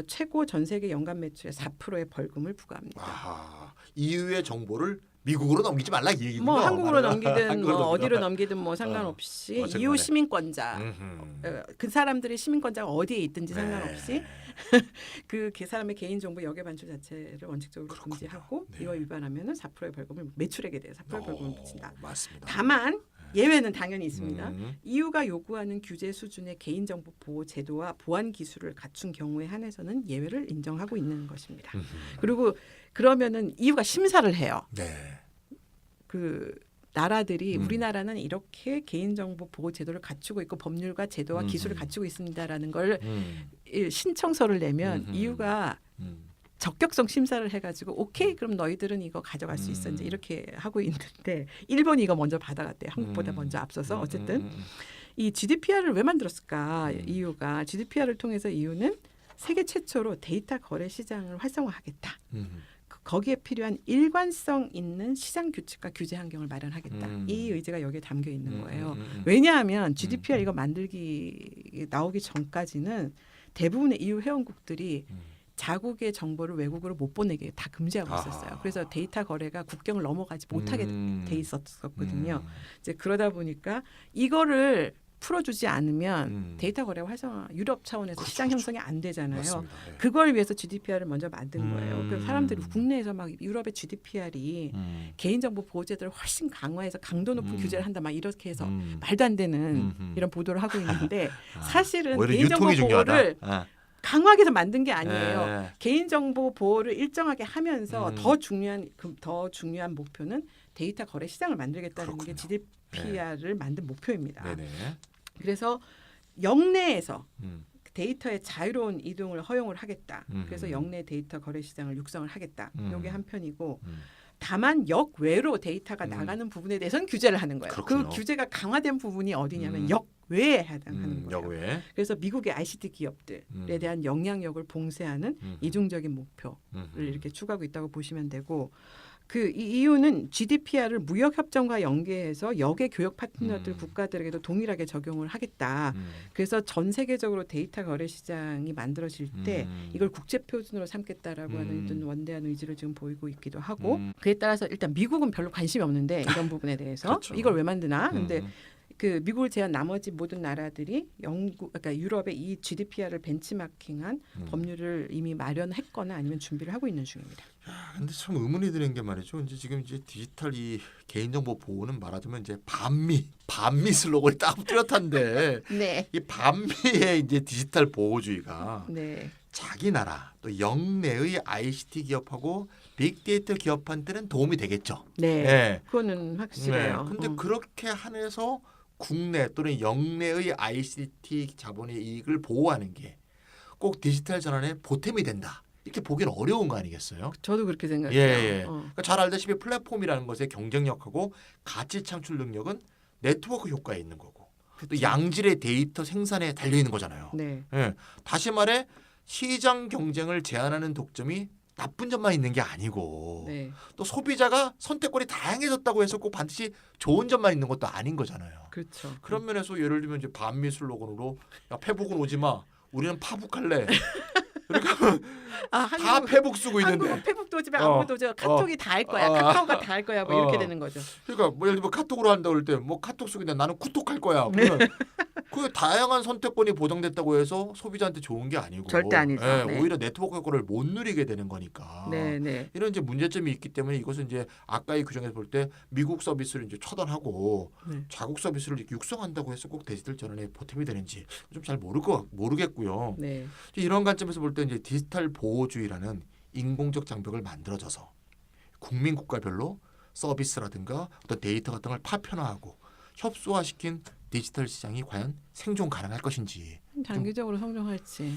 최고 전 세계 연간 매출의 4%의 벌금을 부과합니다. EU의 정보를 미국으로 넘기지 말라 이 얘기군요. 뭐 한국으로 넘기든 한국으로 뭐 넘기든. 어디로 넘기든 뭐 상관없이 어쨌든 EU 간에. 시민권자 그 사람들의 시민권자가 어디에 있든지 네. 상관없이 그 사람의 개인 정보 역외 반출 자체를 원칙적으로 그렇군요. 금지하고 네. 이와 위반하면은 4%의 벌금을 매출액에 대해 4%의 벌금을 붙인다. 맞습니다. 다만 예외는 당연히 있습니다. 음. EU가 요구하는 규제 수준의 개인정보 보호 제도와 보안 기술을 갖춘 경우에 한해서는 예외를 인정하고 있는 것입니다. 그리고 그러면은 EU가 심사를 해요. 네. 그 나라들이 우리나라는 이렇게 개인정보 보호 제도를 갖추고 있고 법률과 제도와 기술을 갖추고 있습니다라는 걸 신청서를 내면 EU가 적격성 심사를 해가지고 오케이 그럼 너희들은 이거 가져갈 수 있어 이제 이렇게 하고 있는데 일본이 이거 먼저 받아갔대요. 한국보다 먼저 앞서서 어쨌든 이 GDPR을 왜 만들었을까? EU가 GDPR을 통해서 EU는 세계 최초로 데이터 거래 시장을 활성화하겠다. 거기에 필요한 일관성 있는 시장 규칙과 규제 환경을 마련하겠다. 이 의지가 여기에 담겨 있는 거예요. 왜냐하면 GDPR 이거 나오기 전까지는 대부분의 EU 회원국들이 자국의 정보를 외국으로 못 보내게 다 금지하고 있었어요. 그래서 데이터 거래가 국경을 넘어가지 못하게 돼 있었거든요. 이제 그러다 보니까 이거를 풀어주지 않으면 데이터 거래 활성화 유럽 차원에서 그렇죠, 시장 형성이 안 되잖아요. 맞습니다. 네. 그걸 위해서 GDPR을 먼저 만든 거예요. 그래서 사람들이 국내에서 막 유럽의 GDPR이 개인정보 보호제도를 훨씬 강화해서 강도 높은 규제를 한다 막 이렇게 해서 말도 안 되는 이런 보도를 하고 있는데 사실은 오히려 개인정보 유통이 중요하다. 보호를 강하게 해서 만든 게 아니에요. 네. 개인정보 보호를 일정하게 하면서 음. 더 중요한 목표는 데이터 거래 시장을 만들겠다는 게 그렇군요. GDPR을 만든 목표입니다. 네네. 그래서 영내에서 음. 데이터의 자유로운 이동을 허용을 하겠다. 음. 그래서 영내 데이터 거래 시장을 육성을 하겠다. 이게 한편이고 음. 다만 역외로 데이터가 나가는 부분에 대해서는 규제를 하는 거예요. 그렇군요. 그 규제가 강화된 부분이 어디냐면 음. 역외에 해당하는 거예요. 역외. 그래서 미국의 ICT 기업들에 대한 영향력을 봉쇄하는 이중적인 목표를 이렇게 추구하고 있다고 보시면 되고 그 이유는 GDPR을 무역 협정과 연계해서 역의 교역 파트너들 국가들에게도 동일하게 적용을 하겠다. 그래서 전 세계적으로 데이터 거래 시장이 만들어질 때 이걸 국제 표준으로 삼겠다라고 하는 어떤 원대한 의지를 지금 보이고 있기도 하고 그에 따라서 일단 미국은 별로 관심이 없는데 이런 부분에 대해서 그렇죠. 이걸 왜 만드나? 근데 그 미국을 제한 나머지 모든 나라들이 그러니까 유럽의 이 GDPR을 벤치마킹한 법률을 이미 마련했거나 아니면 준비를 하고 있는 중입니다. 근데 참 의문이 드는 게 말이죠. 이제 지금 이제 디지털 이 개인정보 보호는 말하자면 이제 반미 슬로건이 딱 뚜렷한데 네. 이 반미의 이제 디지털 보호주의가 네. 자기 나라 또 영내의 ICT 기업하고 빅데이터 기업한테는 도움이 되겠죠. 네. 네. 그거는 확실해요. 근데 그렇게 한해서 국내 또는 영내의 ICT 자본의 이익을 보호하는 게 꼭 디지털 전환의 보탬이 된다. 이렇게 보기는 어려운 거 아니겠어요? 저도 그렇게 생각해요. 예. 그러니까 잘 알다시피 플랫폼이라는 것의 경쟁력하고 가치 창출 능력은 네트워크 효과에 있는 거고 또 양질의 데이터 생산에 달려 있는 거잖아요. 네. 예. 다시 말해 시장 경쟁을 제한하는 독점이 나쁜 점만 있는 게 아니고 네. 또 소비자가 선택권이 다양해졌다고 해서 꼭 반드시 좋은 점만 있는 것도 아닌 거잖아요. 그렇죠. 그런 면에서 예를 들면 이제 반미 슬로건으로 야 페북은 오지 마. 우리는 파북할래. 그러니까 다 페북 쓰고 있는데. 한국은 페북도 오지만 아무것도 오지 카톡이 다 할 거야. 카카오가 다 할 거야. 뭐 이렇게 되는 거죠. 그러니까 뭐 예를 들면 카톡으로 한다 그럴 때 뭐 카톡 쓰고 있는데 나는 쿠톡 할 거야. 그러면 그 다양한 선택권이 보장됐다고 해서 소비자한테 좋은 게 아니고 절대 아니죠. 예, 네. 오히려 네트워크 효과를 못 누리게 되는 거니까. 네, 네. 이런 이제 문제점이 있기 때문에 이것은 이제 아까의 규정에서 볼 때 미국 서비스를 이제 처단하고 네. 자국 서비스를 이렇게 육성한다고 해서 꼭 디지털 전환에 보탬이 되는지 좀 잘 모르겠고요. 네. 이런 관점에서 볼 때 이제 디지털 보호주의라는 인공적 장벽을 만들어져서 국민 국가별로 서비스라든가 어떤 데이터 같은 걸 파편화하고 협소화시킨 디지털 시장이 과연 생존 가능할 것인지 장기적으로 성장할지.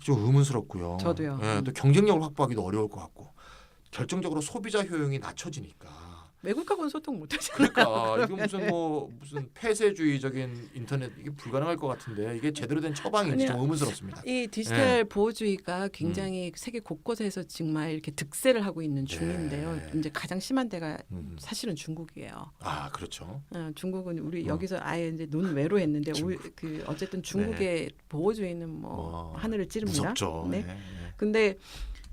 좀 의문스럽고요. 저도요. 예, 또 경쟁력을 확보하기도 어려울 것 같고 결정적으로 소비자 효용이 낮춰지니까. 외국하고는 소통 못 하잖아요. 그러니까 이게 무슨 폐쇄주의적인 인터넷 이게 불가능할 것 같은데 이게 제대로 된 처방인지 좀 의문스럽습니다. 이 디지털 보호주의가 굉장히 세계 곳곳에서 정말 이렇게 득세를 하고 있는 중인데요. 이제 가장 심한 데가 사실은 중국이에요. 아 그렇죠. 중국은 우리 여기서 아예 이제 논외로 했는데 그 어쨌든 중국의 보호주의는 뭐 하늘을 찌릅니다. 무섭죠. 네. 근데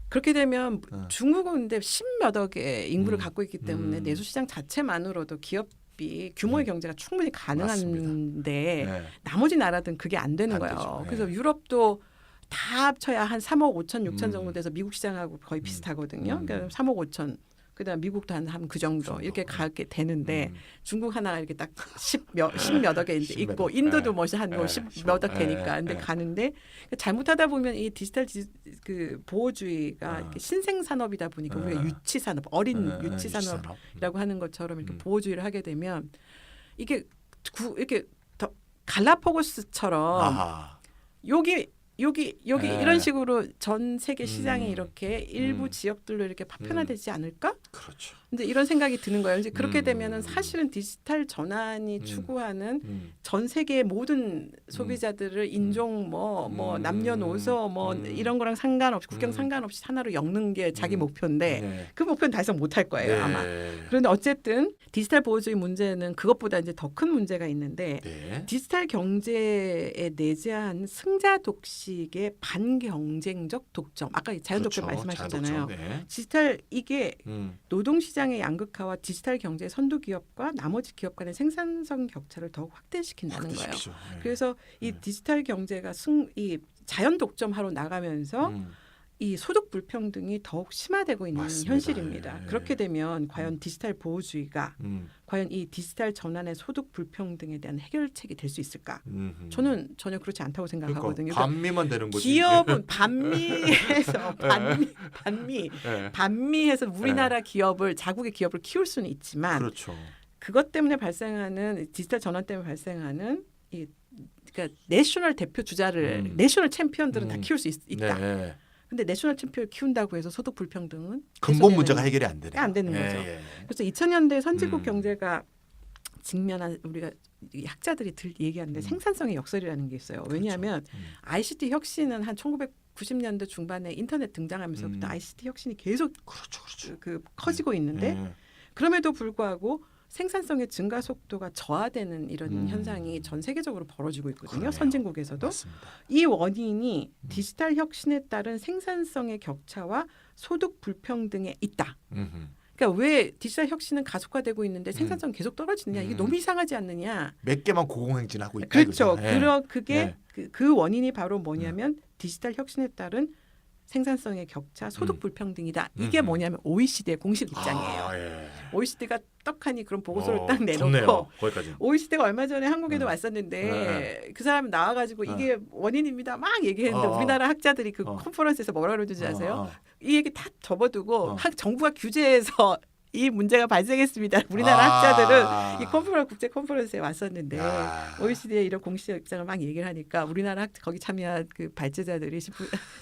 그렇게 되면 중국은 근데 10몇 억의 인구를 갖고 있기 때문에 내수 시장 자체만으로도 기업이 규모의 경제가 충분히 가능한데 나머지 나라들은 그게 안 되는 거예요. 되죠. 그래서 유럽도 다 합쳐야 한 3억 5천 6천 정도 돼서 미국 시장하고 거의 비슷하거든요. 그러니까 3억 5천. 그다음 미국도 한 그 정도 이렇게 가게 되는데 중국 하나가 이렇게 딱 10몇 억에 이제 있고 인도도 뭐 한 10몇 억 되니까 근데 가는데 잘못하다 보면 이 디지털 그 보호주의가 이렇게 신생 산업이다 보니까 우리가 유치 산업 어린 유치 산업이라고 하는 것처럼 이렇게 보호주의를 하게 되면 이게 이렇게 더 갈라파고스처럼 여기 이런 식으로 전 세계 시장이 이렇게 일부 지역들로 이렇게 파편화되지 않을까? 그렇죠. 근데 이런 생각이 드는 거예요. 이제 그렇게 되면은 사실은 디지털 전환이 추구하는 전 세계의 모든 소비자들을 인종 뭐 남녀노소 뭐 이런 거랑 상관없이 국경 상관없이 하나로 엮는 게 자기 목표인데 그 목표는 달성 못할 거예요 아마. 그런데 어쨌든 디지털 보호주의 문제는 그것보다 이제 더 큰 문제가 있는데 디지털 경제에 내재한 승자 독식의 반경쟁적 독점. 아까 자연 독점 말씀하셨잖아요. 디지털 이게 노동 시장의 양극화와 디지털 경제의 선두 기업과 나머지 기업 간의 생산성 격차를 더욱 확대시킨다는 거예요. 그래서 이 디지털 경제가 이 자연 독점하러 나가면서 이 소득 불평등이 더욱 심화되고 있는 맞습니다. 현실입니다. 예. 그렇게 되면 과연 디지털 보호주의가 음. 과연 이 디지털 전환의 소득 불평등에 대한 해결책이 될 수 있을까? 음흠. 저는 전혀 그렇지 않다고 생각하거든요. 그러니까 반미만 되는 거지. 기업은 반미해서 예. 반미해서 우리나라 기업을 자국의 기업을 키울 수는 있지만 그렇죠. 그것 때문에 발생하는 디지털 전환 때문에 발생하는 이 그러니까 내셔널 대표 주자를 내셔널 챔피언들은 다 키울 수 있다. 네. 근데 내셔널 챔피언을 키운다고 해서 소득 불평등은 근본 문제가 해결이 안 되네요. 안 되는 예, 거죠. 예. 그래서 2000년대 선진국 경제가 직면한 우리가 이 학자들이 얘기하는데 생산성의 역설이라는 게 있어요. 왜냐하면 그렇죠. ICT 혁신은 한 1990년대 중반에 인터넷 등장하면서부터 ICT 혁신이 계속 그렇죠. 그 커지고 있는데 그럼에도 불구하고 생산성의 증가 속도가 저하되는 이런 현상이 전 세계적으로 벌어지고 있거든요. 그러네요. 선진국에서도. 맞습니다. 이 원인이 디지털 혁신에 따른 생산성의 격차와 소득 불평등에 있다. 음흠. 그러니까 왜 디지털 혁신은 가속화되고 있는데 생산성이 계속 떨어지느냐. 이게 너무 이상하지 않느냐. 몇 개만 고공행진하고 있다. 그렇죠. 이거죠. 그게 그 원인이 바로 뭐냐면 디지털 혁신에 따른 생산성의 격차, 소득 불평등이다. 이게 뭐냐면 OECD의 공식 입장이에요. 아, 예. OECD가 떡하니 그런 보고서를 딱 내놓고 좋네요. 거기까지. OECD가 얼마 전에 한국에도 왔었는데 그 사람 나와가지고 이게 원인입니다 막 얘기했는데 우리나라 학자들이 그 컨퍼런스에서 뭐라 그러는지 아세요? 이 얘기 다 접어두고 정부가 규제해서 이 문제가 발생했습니다. 우리나라 학자들은 이 국제 컨퍼런스에 왔었는데 OECD의 이런 공식 입장을 막 얘기를 하니까 우리나라 거기 참여한 그 발제자들이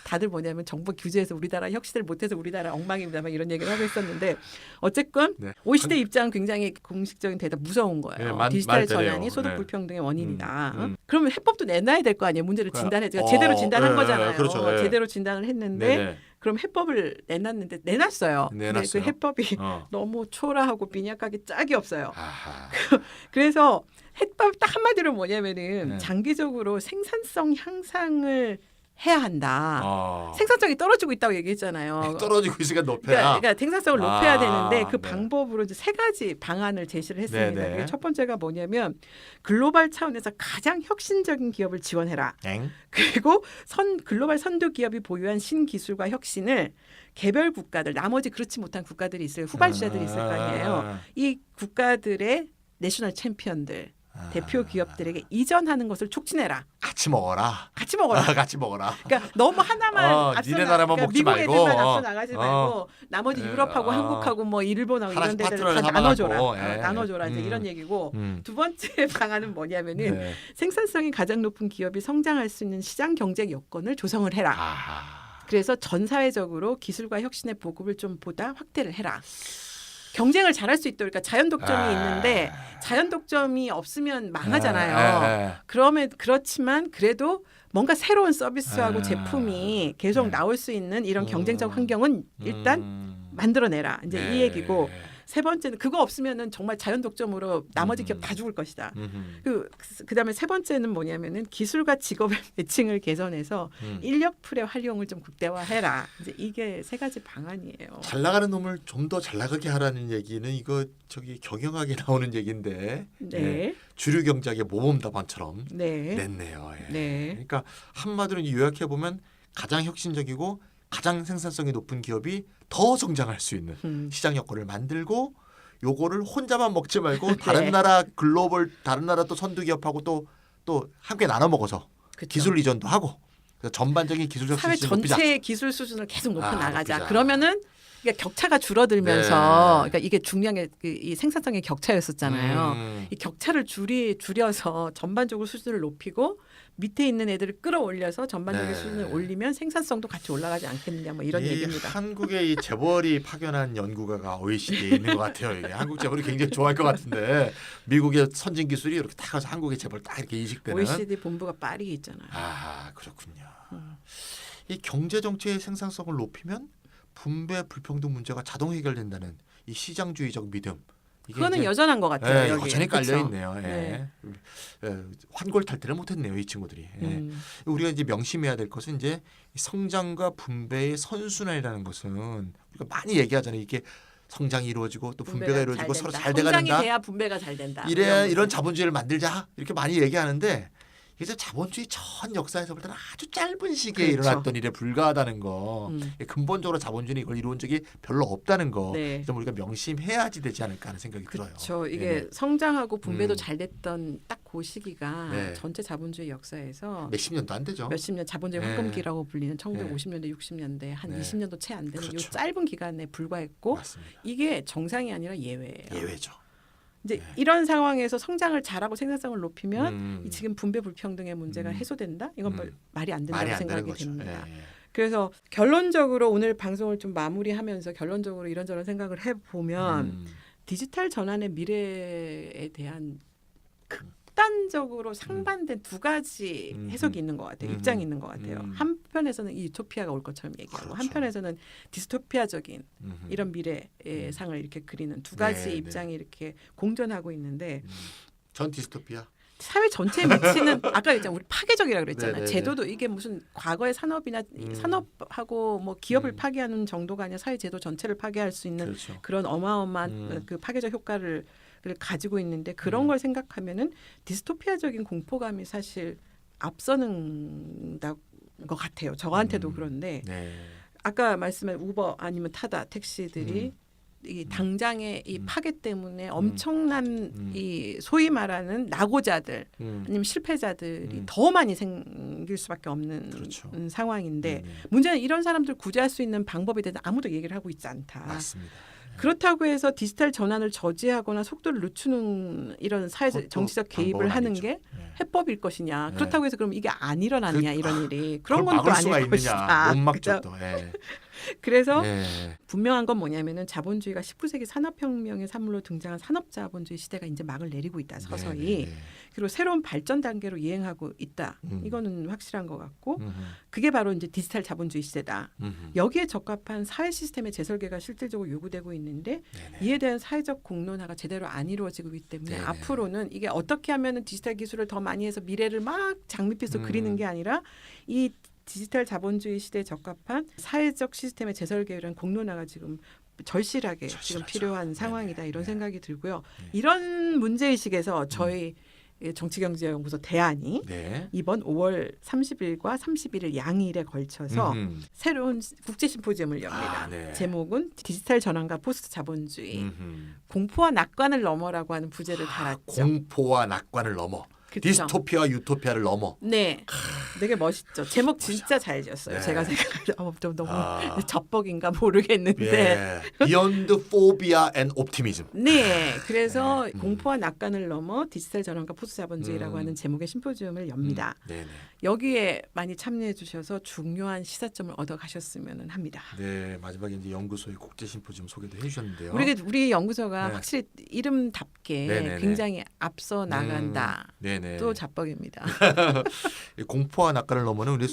다들 뭐냐면 정부 규제해서 우리나라 혁신을 못해서 우리나라 엉망입니다. 막 이런 얘기를 하고 있었는데 어쨌건 네. OECD 입장은 굉장히 공식적인 대답 무서운 거예요. 네, 디지털 전환이 말대로요. 소득 네. 불평등의 원인이다. 그러면 해법도 내놔야 될 거 아니에요. 문제를 진단해. 그러니까, 제대로 진단한 거잖아요. 그렇죠. 제대로 진단을 했는데 네네. 그럼 해법을 내놨어요. 근데 그 내놨어요? 해법이 너무 초라하고 빈약하게 짝이 없어요. 아하. 그래서 해법 딱 한마디로 뭐냐면은 네. 장기적으로 생산성 향상을 해야 한다. 어. 생산성이 떨어지고 있다고 얘기했잖아요. 떨어지고 있으니까 높여야. 그러니까 생산성을 높여야 되는데 그 네. 방법으로 이제 세 가지 방안을 제시를 했습니다. 네네. 그게 첫 번째가 뭐냐면 글로벌 차원에서 가장 혁신적인 기업을 지원해라. 엥? 그리고 글로벌 선도 기업이 보유한 신기술과 혁신을 개별 국가들, 나머지 그렇지 못한 국가들이 있어요. 후발주자들이 있을 거 아니에요. 이 국가들의 내셔널 챔피언들, 대표 기업들에게 이전하는 것을 촉진해라. 같이 먹어라. 같이 먹어라. 같이 먹어라. 그러니까 너무 하나만 앞서 니네 나라만 먹지 미국 말고. 애들만 앞서 나가지 말고 나머지 유럽하고 한국하고 뭐 일본하고 이런 데들 다 나눠줘라. 나눠줘라. 이제 이런 얘기고 두 번째 방안은 뭐냐면은 네. 생산성이 가장 높은 기업이 성장할 수 있는 시장 경제 여건을 조성을 해라. 아하. 그래서 전 사회적으로 기술과 혁신의 보급을 좀 보다 확대를 해라. 경쟁을 잘할 수 있도록 그러니까 자연 독점이 있는데 자연 독점이 없으면 망하잖아요. 그렇지만 그래도 뭔가 새로운 서비스하고 제품이 계속 나올 수 있는 이런 경쟁적 환경은 일단 만들어내라. 이제 이 얘기고 세 번째는 그거 없으면은 정말 자연 독점으로 나머지 기업 다 죽을 것이다. 그다음에 세 번째는 뭐냐면은 기술과 직업의 매칭을 개선해서 인력풀의 활용을 좀 극대화해라. 이제 이게 세 가지 방안이에요. 잘 나가는 놈을 좀 더 잘 나가게 하라는 얘기는 이거 저기 경영학에 나오는 얘기인데 네. 예. 주류 경제학의 모범 답안처럼 네. 냈네요. 예. 네. 그러니까 한마디로 요약해 보면 가장 혁신적이고 가장 생산성이 높은 기업이 더 성장할 수 있는 시장 여건을 만들고 요거를 혼자만 먹지 말고 다른 네. 나라 글로벌 다른 나라 또 선두 기업하고 또 함께 나눠 먹어서 그쵸. 기술 이전도 하고 그래서 전반적인 기술적 사회 수준을 높이자. 전체의 기술 수준을 계속 높여 나가자. 높이자. 그러면은 그러니까 격차가 줄어들면서 네. 그러니까 이게 중요한 게 이 생산성의 격차였었잖아요. 이 격차를 줄여서 전반적으로 수준을 높이고 밑에 있는 애들을 끌어올려서 전반적인 네. 수준을 올리면 생산성도 같이 올라가지 않겠느냐 뭐 이런 얘기입니다. 한국의 이 재벌이 파견한 연구가가 OECD에 있는 것 같아요. 이게 한국 재벌이 굉장히 좋아할 것 같은데 미국의 선진 기술이 이렇게 딱 가서 한국의 재벌 딱 이렇게 이식되는. OECD 본부가 파리에 있잖아요. 아 그렇군요. 이 경제 정책의 생산성을 높이면 분배 불평등 문제가 자동 해결된다는 이 시장주의적 믿음. 이게 그거는 이제, 여전한 것 같아요. 여기. 여전히 깔려 그쵸? 있네요. 예. 네. 환골탈태를 못했네요, 이 친구들이. 예. 우리가 이제 명심해야 될 것은 이제 성장과 분배의 선순환이라는 것은 우리가 많이 얘기하잖아요. 이게 성장이 이루어지고 또 분배가 이루어지고 서로 잘 돼가는다. 성장이 돼야 분배가 잘 된다. 이런 자본주의를 만들자 이렇게 많이 얘기하는데 이제 자본주의 전 역사에서 볼 때는 아주 짧은 시기에 그렇죠. 일어났던 일에 불과하다는 거. 근본적으로 자본주의는 이걸 이루은 적이 별로 없다는 거. 네. 좀 우리가 명심해야지 되지 않을까 하는 생각이 들어요. 그렇죠. 이게 네네. 성장하고 분배도 잘 됐던 딱 그 시기가 네. 전체 자본주의 역사에서 몇십 년도 안 되죠. 몇십 년 자본주의 네. 황금기라고 불리는 1950년대, 60년대 한 네. 20년도 채 안 되는 이 그렇죠. 짧은 기간에 불과했고 맞습니다. 이게 정상이 아니라 예외예요. 예외죠. 이제 네. 이런 상황에서 성장을 잘하고 생산성을 높이면 음. 이 지금 분배 불평등의 문제가 해소된다? 이건 말이 안 된다고 말이 안 되는 생각이 거죠. 됩니다. 예, 예. 그래서 결론적으로 오늘 방송을 좀 마무리하면서 결론적으로 이런저런 생각을 해보면 디지털 전환의 미래에 대한 극단적으로 상반된 두 가지 해석이 있는 것 같아요. 입장이 있는 것 같아요. 한편에서는 이 유토피아가 올 것처럼 얘기하고 그렇죠. 한편에서는 디스토피아적인 이런 미래의 상을 이렇게 그리는 두 가지 네, 입장이 이렇게 공존하고 있는데 전 디스토피아. 사회 전체에 미치는 아까 있잖아 우리 파괴적이라고 그랬잖아요. 네네네. 제도도 이게 무슨 과거의 산업이나 산업하고 뭐 기업을 파괴하는 정도가 아니라 사회 제도 전체를 파괴할 수 있는 그렇죠. 그런 어마어마한 그 파괴적 효과를 가지고 있는데 그런 걸 생각하면은 디스토피아적인 공포감이 사실 앞서는 것 같아요. 저한테도 그런데 네. 아까 말씀한 우버 아니면 타다 택시들이 이 당장의 이 파괴 때문에 엄청난 이 소위 말하는 낙오자들 아니면 실패자들이 더 많이 생길 수밖에 없는 그렇죠. 상황인데 문제는 이런 사람들 구제할 수 있는 방법에 대해서 아무도 얘기를 하고 있지 않다. 맞습니다. 그렇다고 해서 디지털 전환을 저지하거나 속도를 늦추는 이런 그것도 정치적 개입을 방법은 하는 아니죠. 게 네. 해법일 것이냐. 네. 그렇다고 해서 그럼 이게 안 일어났냐 이런 일이 그런 그걸 건 또 막을 수가 아닐 있느냐? 것이다. 못 막죠 그죠? 또. 예. 그래서 예. 분명한 건 뭐냐면은 자본주의가 19세기 산업혁명의 산물로 등장한 산업자본주의 시대가 이제 막을 내리고 있다 서서히. 네, 네, 네. 그리고 새로운 발전 단계로 이행하고 있다. 이거는 확실한 것 같고 음흠. 그게 바로 이제 디지털 자본주의 시대다. 음흠. 여기에 적합한 사회 시스템의 재설계가 실질적으로 요구되고 있는데 네네. 이에 대한 사회적 공론화가 제대로 안 이루어지고 있기 때문에 네네. 앞으로는 이게 어떻게 하면은 디지털 기술을 더 많이 해서 미래를 막 장밋빛으로 그리는 게 아니라 이 디지털 자본주의 시대에 적합한 사회적 시스템의 재설계라는 공론화가 지금 절실하게 지금 절실하죠. 필요한 상황이다 네네. 이런 네. 생각이 들고요. 네. 이런 문제의식에서 저희 정치경제연구소 대안이 네. 이번 5월 30일과 31일 양일에 걸쳐서 새로운 국제 심포지엄을 엽니다. 아, 네. 제목은 디지털 전환과 포스트 자본주의 음흠. 공포와 낙관을 넘어라고 하는 부제를 달았죠. 공포와 낙관을 넘어 그쵸? 디스토피아와 유토피아를 넘어. 네, 되게 멋있죠. 제목 진짜 잘 지었어요. 네. 제가 생각할 좀 너무 아. 젖벅인가 모르겠는데. 예. Beyond Phobia and Optimism. 네, 그래서 네. 공포와 낙관을 넘어 디지털 전환과 포스트 자본주의라고 하는 제목의 심포지엄을 엽니다. 네네. 여기에 많이 참여해 주셔서 중요한 시사점을 얻어 가셨으면 합니다. 네, 마지막에 이제 연구소의 국제 심포지엄 소개도 해주셨는데요. 우리 연구소가 네. 확실히 이름답게 네네네. 굉장히 앞서 나간다. 네네. 또 잡벅입니다. 이 공포와 낙관을 넘어는 우리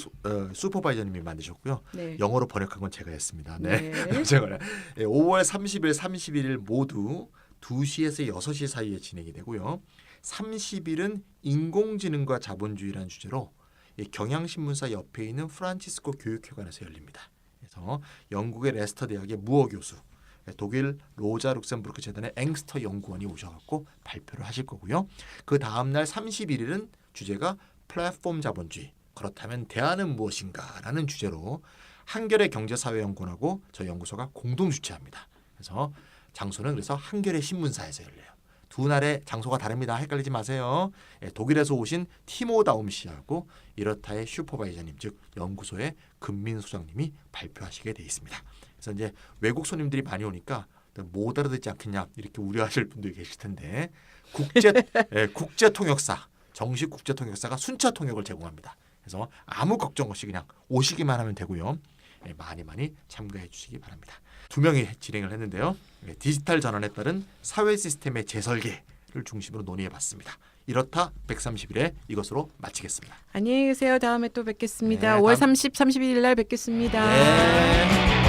슈퍼바이저님이 만드셨고요. 네. 영어로 번역한 건 제가 했습니다. 네. 네. 제가 5월 30일, 31일 모두 2시에서 6시 사이에 진행이 되고요. 30일은 인공지능과 자본주의라는 주제로 이 경향신문사 옆에 있는 프란치스코 교육회관에서 열립니다. 그래서 영국의 레스터 대학의 무어 교수, 독일 로자 룩셈부르크 재단의 앵스터 연구원이 오셔갖고 발표를 하실 거고요. 그 다음 날 31일은 주제가 플랫폼 자본주의. 그렇다면 대안은 무엇인가라는 주제로 한겨레 경제사회연구원하고 저희 연구소가 공동 주최합니다. 그래서 장소는 그래서 한겨레 신문사에서 열려요. 두 날의 장소가 다릅니다. 헷갈리지 마세요. 독일에서 오신 티모 다움 씨하고 이렇다의 슈퍼바이저님, 즉 연구소의 금민 소장님이 발표하시게 돼 있습니다. 그래서 이제 외국 손님들이 많이 오니까 못 알아듣지 않겠냐 이렇게 우려하실 분들이 계실 텐데 국제 통역사, 정식 국제 통역사가 순차 통역을 제공합니다. 그래서 아무 걱정 없이 그냥 오시기만 하면 되고요. 많이 참가해 주시기 바랍니다. 2명이 진행을 했는데요. 디지털 전환에 따른 사회 시스템의 재설계를 중심으로 논의해봤습니다. 이렇다 130일에 이것으로 마치겠습니다. 안녕히 계세요. 다음에 또 뵙겠습니다. 네, 5월 다음- 30, 31일 날 뵙겠습니다. 네.